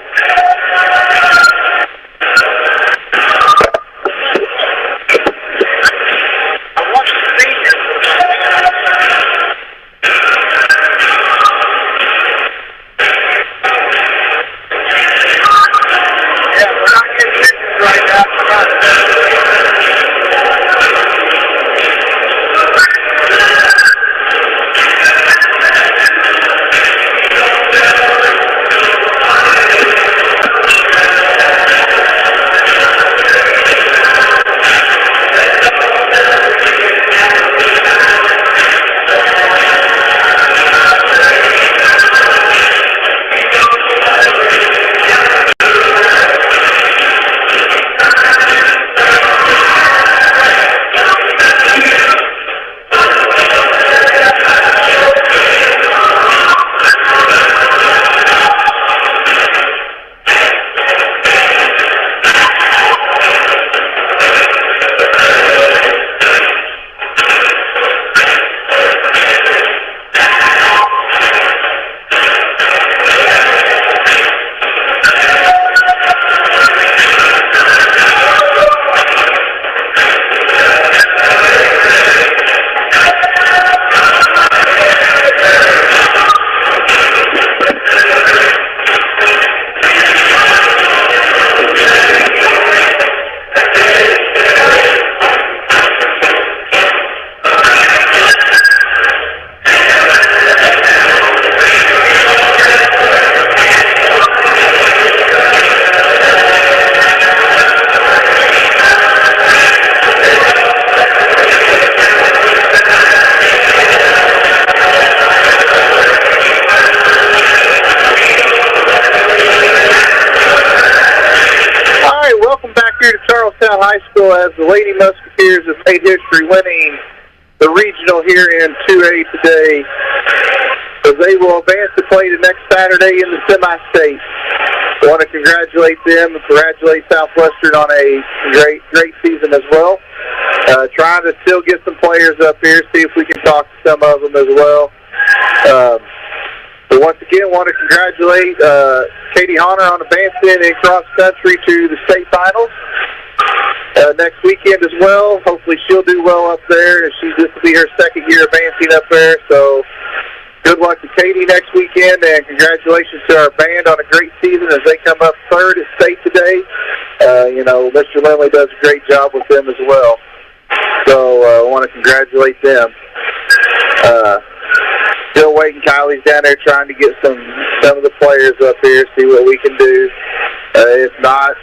High School as the Lady Musketeers have made history winning the regional here in 2A today, as they will advance to play the next Saturday in the semi-state. I want to congratulate them and congratulate Southwestern on a great season as well. Trying to still get some players up here, see if we can talk to some of them as well. But once again, want to congratulate Katie Honor on advancing in cross country to the state finals. Next weekend as well. Hopefully she'll do well up there. This will be her second year advancing up there. So good luck to Katie next weekend, and congratulations to our band on a great season as they come up third at state today. Mr. Lindley does a great job with them as well. So I want to congratulate them. Still waiting. Kylie's down there trying to get some of the players up here, see what we can do. If not,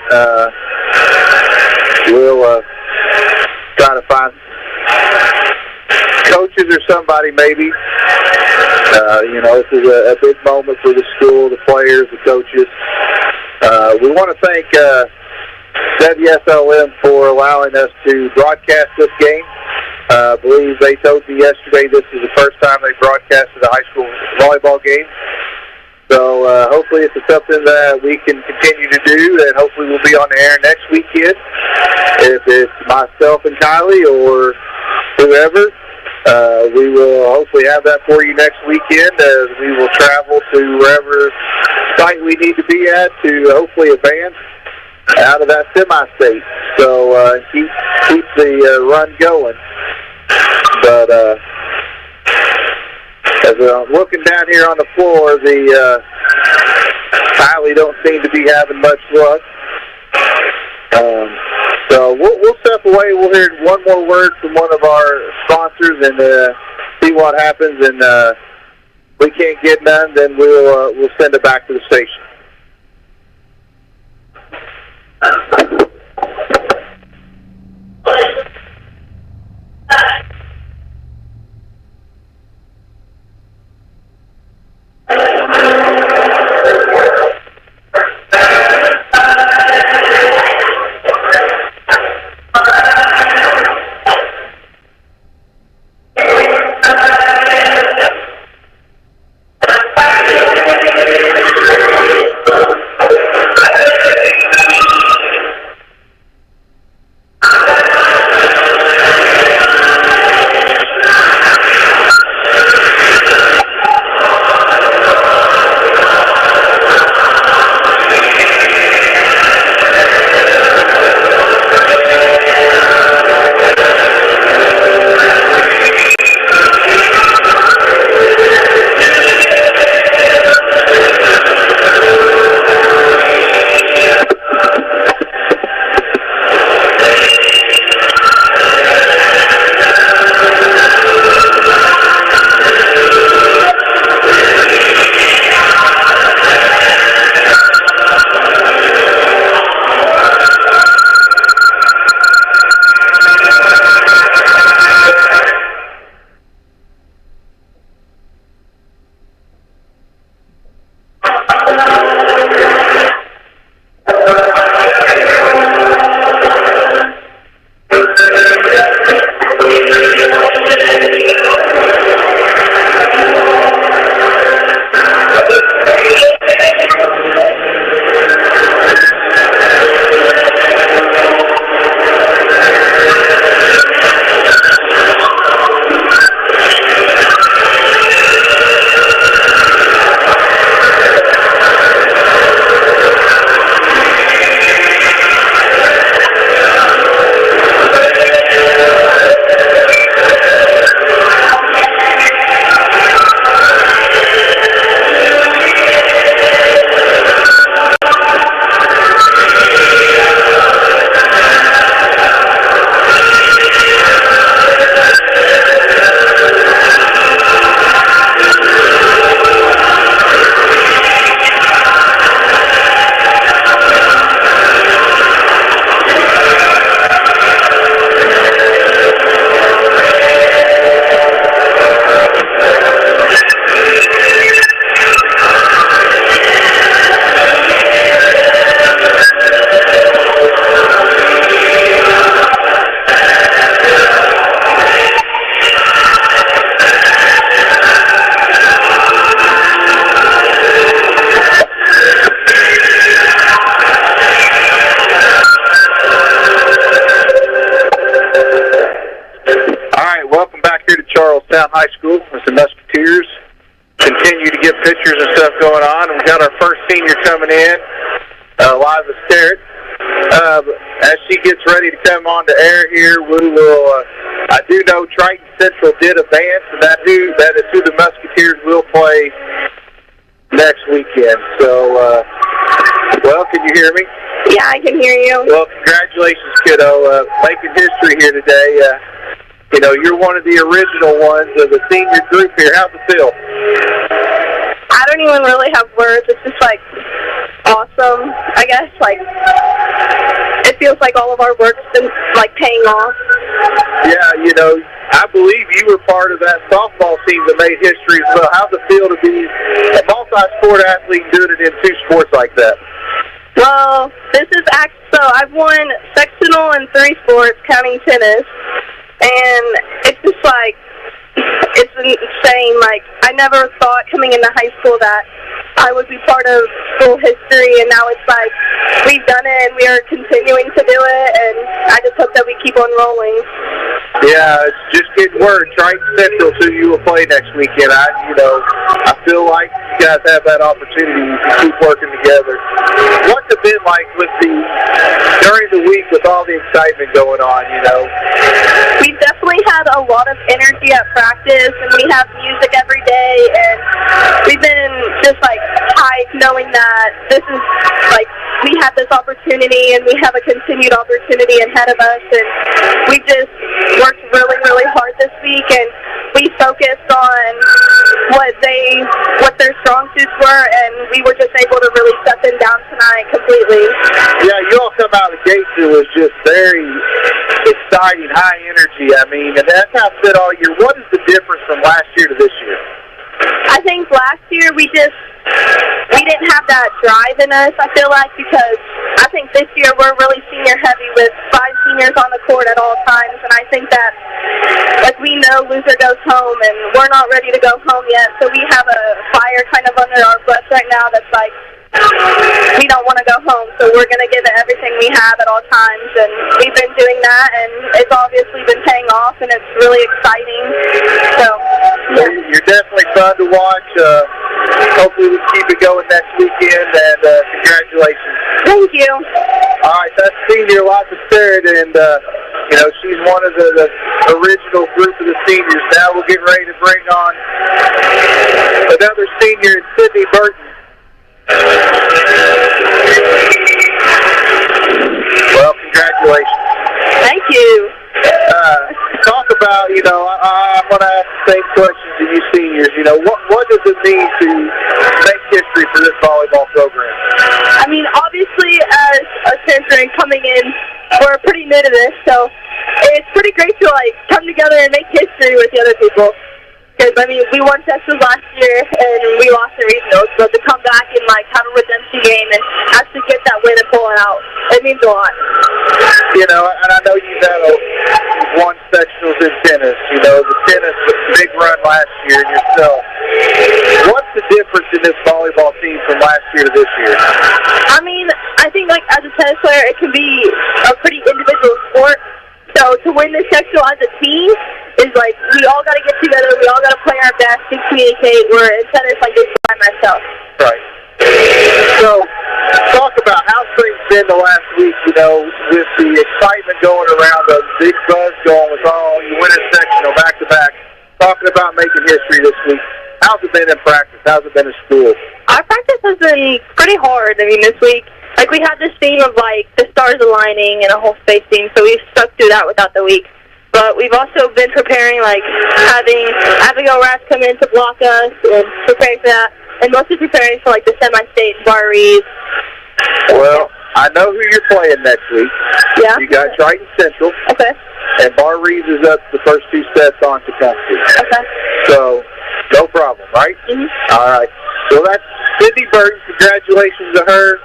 we'll try to find coaches or somebody maybe. This is a big moment for the school, the players, the coaches. We want to thank WSLM for allowing us to broadcast this game. I believe they told me yesterday this is the first time they broadcasted a high school volleyball game. So hopefully it's something that we can continue to do, and hopefully we'll be on the air next weekend. If it's myself and Kylie or whoever, we will hopefully have that for you next weekend, as we will travel to wherever site we need to be at to hopefully advance out of that semi-state. So keep the run going. But as I'm looking down here on the floor, the Kylie don't seem to be having much luck. So we'll step away. We'll hear one more word from one of our sponsors and see what happens. And if we can't get none, then we'll send it back to the station. Town High School as the Musketeers continue to get pictures and stuff going on. And we got our first senior coming in, Liza Sterrett. As she gets ready to come on to air here, we will, I do know Triton Central did advance, and that is who the Musketeers will play next weekend. So, well, can you hear me? Yeah, I can hear you. Well, congratulations, kiddo. Making history here today. You know, you're one of the original ones of the senior group here. How's it feel? I don't even really have words. It's just, like, awesome, I guess. Like, it feels like all of our work's been, like, paying off. Yeah, you know, I believe you were part of that softball team that made history as well. How's it feel to be a multi-sport athlete and doing it in 2 sports like that? Well, this is so I've won sectional in 3 sports, counting tennis, and it's just like, it's insane. Like, I never thought coming into high school that I would be part of school history, and now it's like, we've done it, and we are continuing to do it, and I just hope that we keep on rolling. Yeah, it's just getting word. Triton Central, who you will play next weekend. I feel like you guys have that opportunity to keep working together. What's it been like during the week with all the excitement going on, you know? We've definitely had a lot of energy at practice, and we have music every day, and we've been just, like, hyped knowing that this is, like, we have this opportunity, and we have a continued opportunity ahead of us, and we just worked really, really hard this week, and we focused on what their strong suits were, and we were just able to really shut them down tonight completely. Yeah, you all come out of the gates. It was just very exciting, high energy. I mean, and that's how I said all year. What is the difference from last year to this year? I think last year we didn't have that drive in us, I feel like, because I think this year we're really senior heavy with 5 seniors on the court at all times, and I think that, like, we know loser goes home, and we're not ready to go home yet, so we have a fire kind of under our breath right now that's like, we don't want to go home, so we're going to give it everything we have at all times, and we've been doing that, and it's obviously been paying off, and it's really exciting. So, yeah. You're definitely fun to watch. Hopefully we keep it going next weekend, and congratulations. Thank you. All right, that's senior Liza Sterrett, and you know, she's one of the original group of the seniors. Now we'll get ready to bring on another senior, Sydney Burton. Well, congratulations. Thank you. Talk about, you know, I'm going to ask the same questions to you seniors. You know, what does it mean to make history for this volleyball program? I mean, obviously, as a transfer and coming in, we're pretty new to this, so it's pretty great to, like, come together and make history with the other people. Because, I mean, we won sections last year, and we lost the regionals, but to come back and, like, have a redemption game and actually get that win and pull it out, it means a lot. You know, and I know you've won sectionals in tennis. You know, the tennis was a big run last year yourself. What's the difference in this volleyball team from last year to this year? I mean, I think, like, as a tennis player, it can be a pretty individual sport. So to win this sectional as a team is like, we all got to get together, we all got to play our best and communicate, where in tennis, like, just by myself. Right. So, talk about how things been the last week, you know, with the excitement going around, the big buzz going with all you winning sectional back-to-back, talking about making history this week. How's it been in practice? How's it been in school? Our practice has been pretty hard. I mean, this week, like, we had this theme of, like, the stars aligning and a whole space theme, so we've stuck through that without the week. But we've also been preparing, like, having Abigail Rath come in to block us and preparing for that, and mostly preparing for, like, the semi-state Bar Reeves. Well, I know who you're playing next week. Yeah. You got Triton Central. Okay. And Bar Reeves is up the first 2 sets on Tecumseh. Okay. So, no problem, right? Mm-hmm. All right. Well, that's Sydney Burton. Congratulations to her.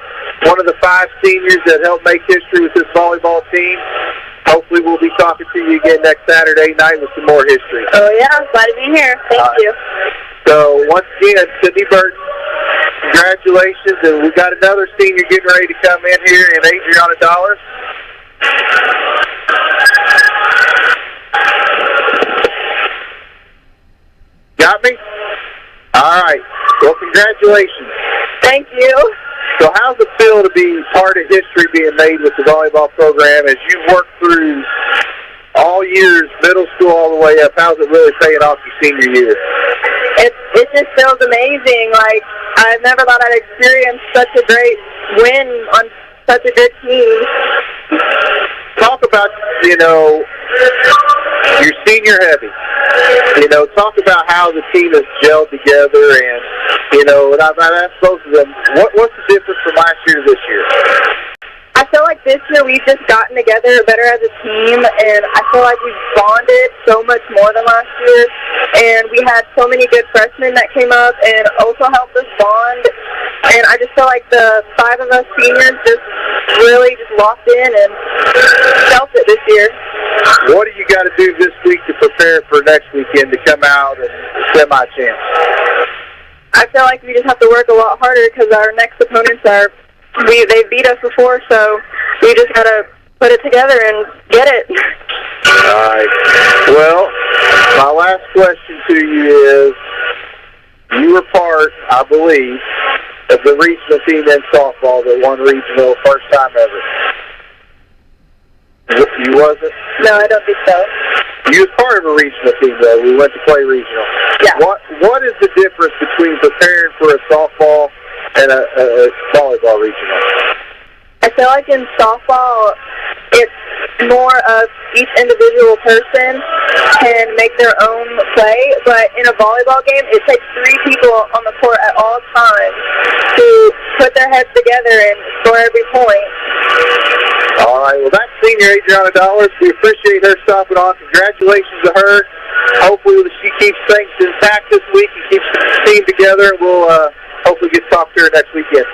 One of the 5 seniors that helped make history with this volleyball team. Hopefully we'll be talking to you again next Saturday night with some more history. Oh, yeah. Glad to be here. Thank you. So, once again, Sydney Burton, congratulations. And we've got another senior getting ready to come in here, and Adriana Dollar. got me? All right. Well, congratulations. Thank you. So how's it feel to be part of history being made with the volleyball program as you work through all years, middle school all the way up? How's it really paying off your senior year? It just feels amazing. Like, I've never thought I'd experience such a great win on such a good team. Talk about, your senior heavy. Talk about how the team has gelled together, and, and I've asked both of them, what's the difference from last year to this year? I feel like this year we've just gotten together better as a team, and I feel like we've bonded so much more than last year. And we had so many good freshmen that came up and also helped us bond. And I just feel like the 5 of us seniors just really just locked in and felt it this year. What do you got to do this week to prepare for next weekend to come out and semi-champ? I feel like we just have to work a lot harder because our next opponents they beat us before, so we just got to put it together and get it. All right. Well, my last question to you is, you were part, I believe, of the regional team in softball that won regional first time ever. You wasn't? No, I don't think so. You was part of a regional team, though. We went to play regional. Yeah. What is the difference between preparing for a softball and a volleyball regional? I feel like in softball, it's more of each individual person can make their own play, but in a volleyball game, it takes 3 people on the court at all times to put their heads together and score every point. All right, well, that's Senior Adriana Dollars. We appreciate her stopping on. Congratulations to her. Hopefully she keeps things intact this week and keeps the team together, and we'll hopefully get to talk to her next weekend.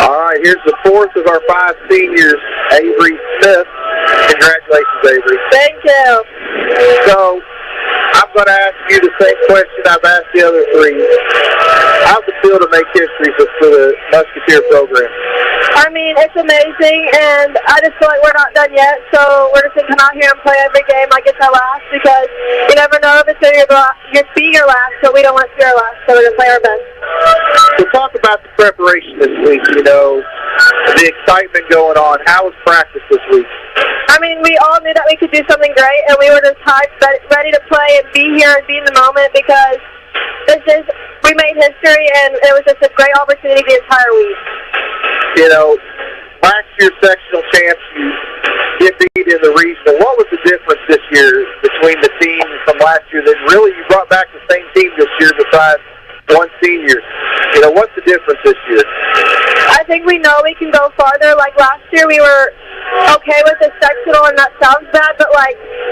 All right, here's the 4th of our 5 seniors, Avery Smith. Congratulations, Avery. Thank you. So, I'm going to ask you the same question I've asked the other 3. How's it feel to make history for the Musketeer program? I mean, it's amazing, and I just feel like we're not done yet, so we're just going to come out here and play every game like it's our last, because you never know if it's your last, so we don't want it to be our last, so we're going to play our best. So talk about the preparation this week, the excitement going on. How was practice this week? I mean, we all knew that we could do something great, and we were just hyped, ready to play and be here and be in the moment, because we made history, and it was just a great opportunity the entire week. Last year's sectional champs, you get beat in the regional. What was the difference this year between the team from last year that really you brought back the same team this year besides one senior? What's the difference this year? I think we know we can go farther. Like last year, we were okay with the sectional, and that sounds bad, but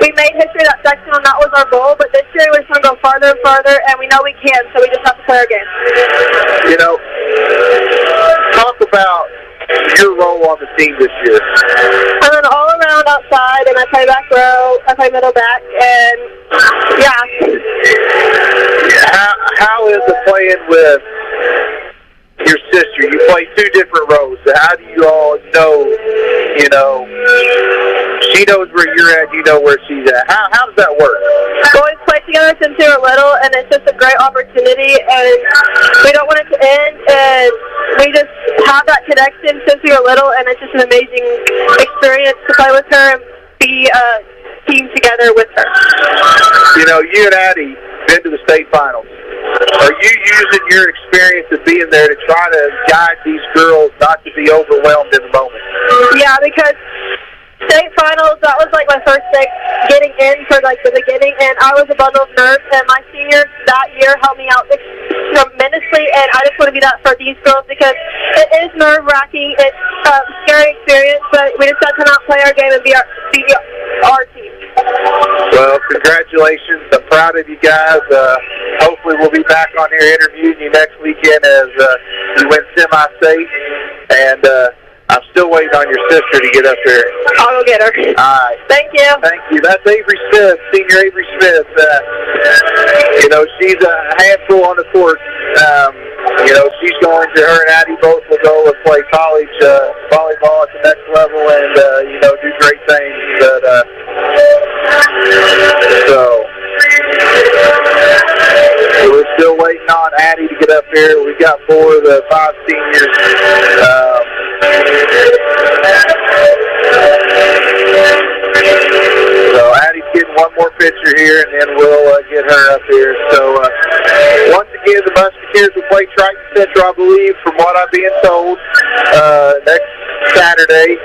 we made history that sectional, and that was our goal. But this year, we're just going to go farther and farther, and we know we can, so we just have to play our game. Talk about your role on the team this year. I'm an all-around outside, and I play back row, I play middle back, and yeah. How is it playing with your sister? You play 2 different rows. How do you all know, she knows where you're at, you know where she's at. How does that work? Well, we've played together since we were little, and it's just a great opportunity, and we don't want it to end, and we just have that connection since we were little, and it's just an amazing experience to play with her and be a team together with her. You and Addie been to the state finals. Are you using your experience of being there to try to guide these girls not to be overwhelmed in the moment? Yeah, because state finals, that was my first thing getting in for the beginning, and I was a bundle of nerves, and my seniors that year helped me out tremendously, and I just want to be that for these girls because it is nerve-wracking. It's a scary experience, but we just got to come out, play our game, and be our team. Well, congratulations. I'm proud of you guys. Hopefully we'll be back on here interviewing you next weekend as you win semi-state, and I'm still waiting on your sister to get up there. I'll go get her. All right. Thank you. Thank you. That's Avery Smith, Senior Avery Smith. She's a handful on the court. She's going to, her and Addie both will the goal is play college volleyball at the next level and, do great things. But, we're still waiting on Addie to get up here. We've got 4 of the 5 seniors. So Addie's getting one more picture here, and then we'll get her up here. So once again, the Musketeers will play Triton Central, I believe, from what I'm being told, next Saturday.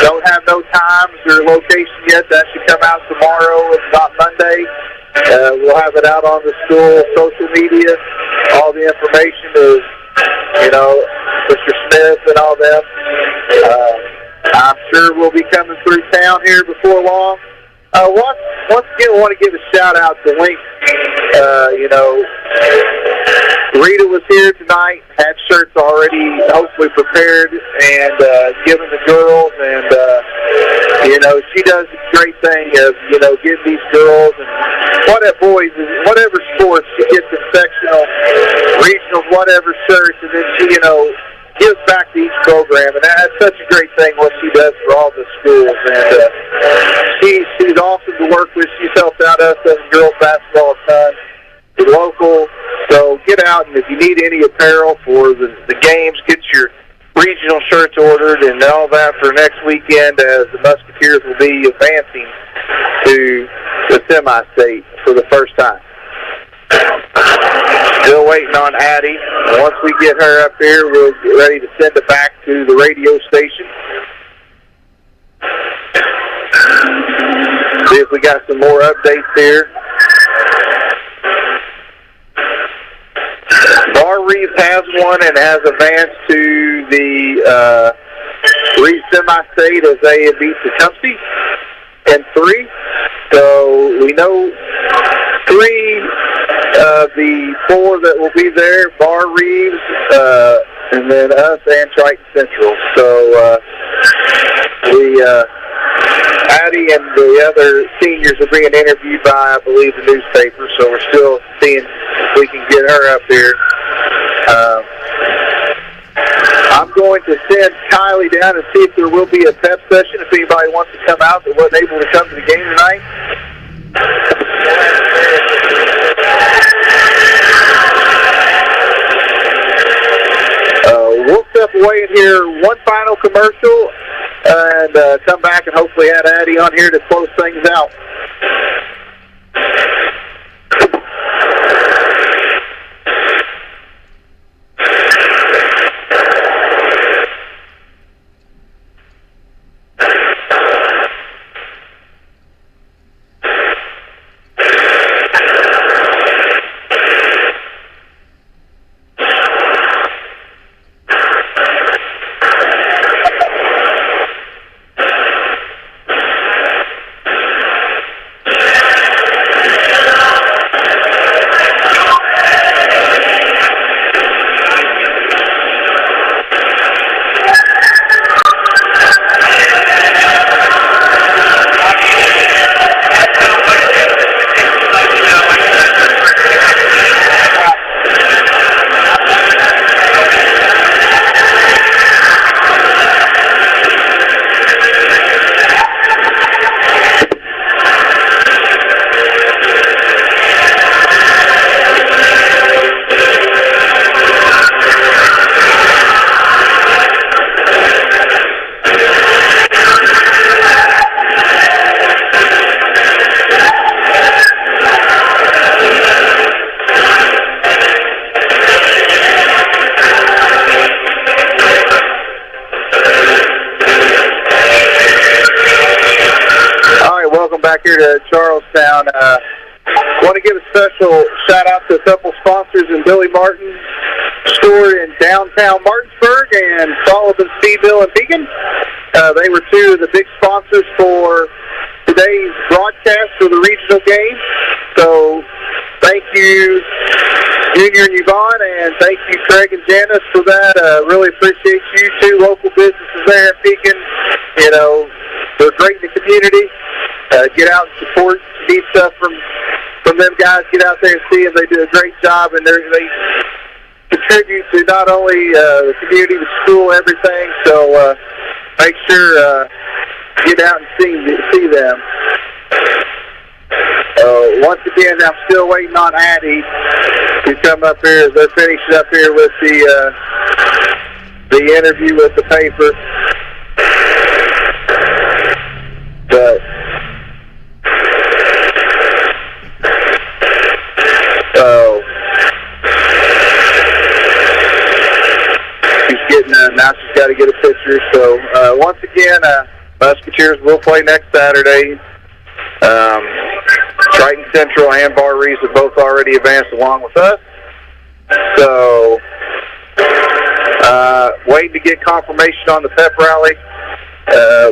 Don't have no times or location yet. That should come out tomorrow, if not Monday. We'll have it out on the school social media. All the information is, Mr. Smith and all them. I'm sure we'll be coming through town here before long. Once again, I want to give a shout out to Link. Rita was here tonight, had shirts already hopefully prepared and given the girls, and she does a great thing of getting these girls and whatever sports, she gets in sectional, regionals, whatever shirts, and then she gives back to each program, and that's such a great thing what she does for all the schools, and she's awesome to work with. She's helped out us as girls basketball a ton. We're local, so get out, and if you need any apparel for the games, get your regional shirts ordered and all that for next weekend, as the Musketeers will be advancing to the semi-state for the first time. Still waiting on Addie. Once we get her up here, we'll get ready to send it back to the radio station. See if we got some more updates here. Bar Reeves has won and has advanced to the Reeves semi-state as they beat Tecumseh in 3. So we know 3 of the 4 that will be there, Bar Reeves, and then us and Triton Central. So Addie and the other seniors are being interviewed by, I believe, the newspaper. So we're still seeing if we can get her up here. I'm going to send Kylie down and see if there will be a pep session if anybody wants to come out that wasn't able to come to the game tonight. We'll step away in here, one final commercial, and come back and hopefully add Addie on here to close things out. Back here to Charlestown. Want to give a special shout out to a couple sponsors in Billy Martin's store in downtown Martinsburg and Sullivan Speed Mill in Beacon. They were 2 of the big sponsors for today's broadcast for the regional game. So thank you, Junior and Yvonne, and thank you, Craig and Janice, for that. Really appreciate you 2 local businesses there in Beacon. They're great in the community. Get out and support. Need stuff from them guys. Get out there and see them. They do a great job, and contribute to not only the community, the school, everything. So make sure get out and see them. Once again, I'm still waiting on Addie to come up here as they're finishing up here with the interview with the paper. But she's getting now she's got to get a picture. So once again, Musketeers will play next Saturday. Triton Central and Bar Reeves have both already advanced along with us. So waiting to get confirmation on the pep rally,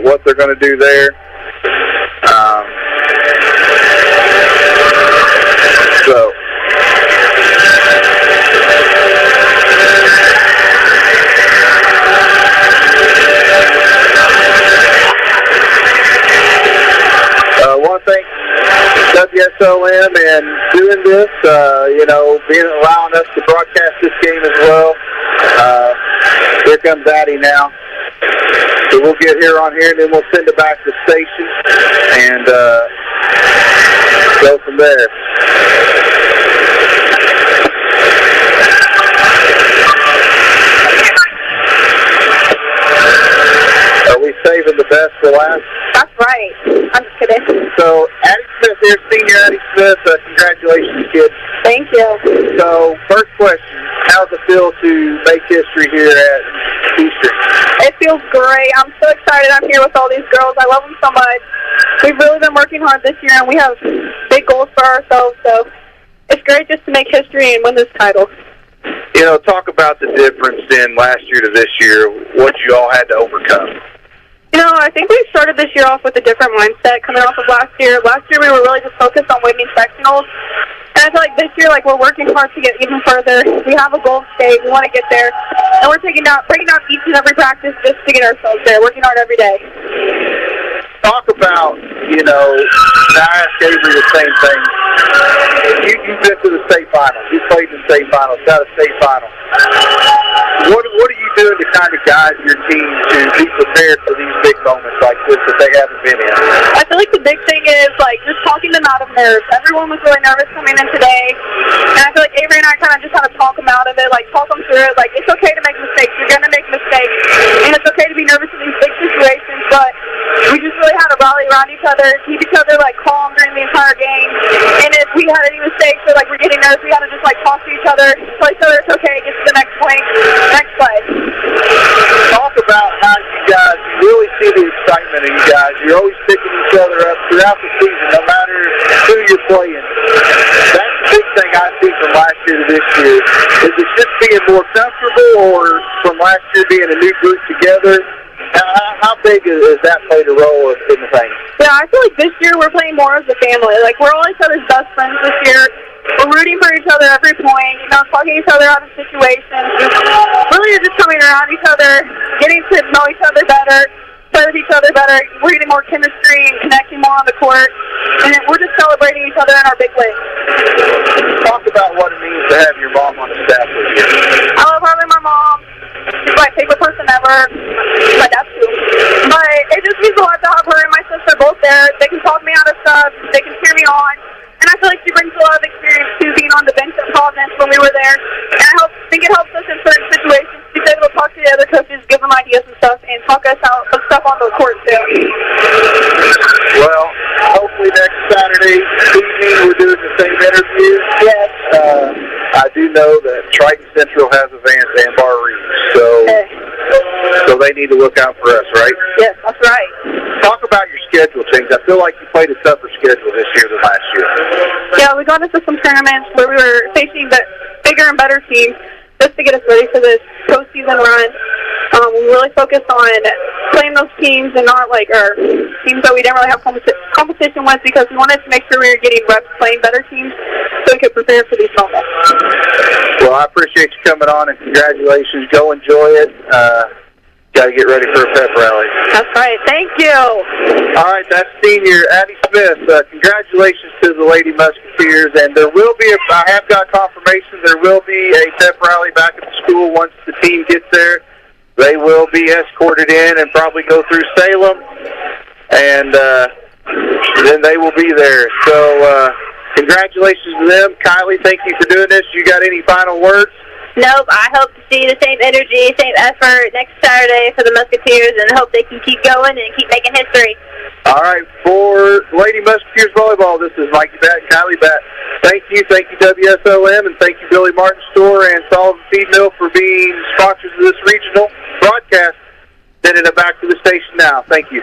what they're going to do there. One thing, WSOM and doing this, allowing us to broadcast this game as well. Here comes Addie now. So we'll get here on here, and then we'll send it back to the station and go from there. Are we saving the best for last? That's right. I'm just kidding. So, Addie Smith here, senior Addie Smith. Congratulations, kid. Thank you. So, first question, how's it feel to make history here at Eastern? It feels great. I'm so excited I'm here with all these girls. I love them so much. We've really been working hard this year, and we have big goals for ourselves. So, it's great just to make history and win this title. Talk about the difference in last year to this year, what you all had to overcome. I think we started this year off with a different mindset coming off of last year. Last year we were really just focused on winning sectionals. And I feel like this year, we're working hard to get even further. We have a goal of state. We want to get there. And we're breaking down each and every practice just to get ourselves there, working hard every day. Talk about, I asked Avery the same thing. You've been to the state finals. You played in the state finals, got a state final. What are you doing to kind of guide your team to be prepared for these big moments like this that they haven't been in? I feel like the big thing is, just talking them out of nerves. Everyone was really nervous coming in today. And I feel like Avery and I kind of just had to talk them out of it, talk them through it. It's okay to make mistakes. You're going to make mistakes. And it's okay to be nervous in these big situations, but we just really had to rally around each other, keep each other, calm during the entire game. And if we had any mistakes or, we're getting nervous, we had to just, talk to each other, tell each other it's okay, get to the next point, next play. Talk about how you guys really see the excitement in you guys. You're always picking each other up throughout the season, no matter who you're playing. That's the big thing I see from last year to this year. Is it just being more comfortable, or from last year being a new group together? How big has that played a role in the thing? Yeah, I feel like this year we're playing more as a family. We're all each other's best friends this year. We're rooting for each other every point, talking each other out of situations. Really just coming around each other, getting to know each other better, play with each other better. We're getting more chemistry and connecting more on the court. And we're just celebrating each other in our big wins. Talk about what it means to have your mom on the staff with you. I love having my mom. She's my favorite person ever. My dad too. But it just means a lot to have her and my sister both there. They can talk me out of stuff. They can cheer me on. And I feel like she brings a lot of experience too, being on the bench at Providence when we were there. And I think it helps us in certain situations. She's able to talk to the other coaches, give them ideas and stuff, and talk us out of stuff on the court too. Well, hopefully next Saturday evening we're doing the same interview. Yes. I do know that Triton Central has advanced and Bar Reeves, so they need to look out for us, right? Yes, that's right. Talk about your schedule change. I feel like you played a tougher schedule this year than last year. Yeah, we got into some tournaments where we were facing bigger and better teams just to get us ready for this postseason run. We really focused on playing those teams and not our teams that we didn't really have competition with, because we wanted to make sure we were getting reps playing better teams so we could prepare for these moments. Well, I appreciate you coming on, and congratulations. Go enjoy it. got to get ready for a pep rally. That's right. Thank you. All right, that's senior Addie Smith. Congratulations to the Lady Musketeers, and there will be, I have got confirmation, there will be a pep rally back at the school once the team gets there. They will be escorted in and probably go through Salem, and then they will be there. So congratulations to them. Kylie, thank you for doing this. You got any final words? Nope, I hope to see the same energy, same effort next Saturday for the Musketeers, and hope they can keep going and keep making history. All right, for Lady Musketeers Volleyball, this is Mikie Batt and Kylie Batt. Thank you WSOM, and thank you Billy Martin Store and Sullivan Feed Mill for being sponsors of this regional broadcast. Sending it back to the station now. Thank you.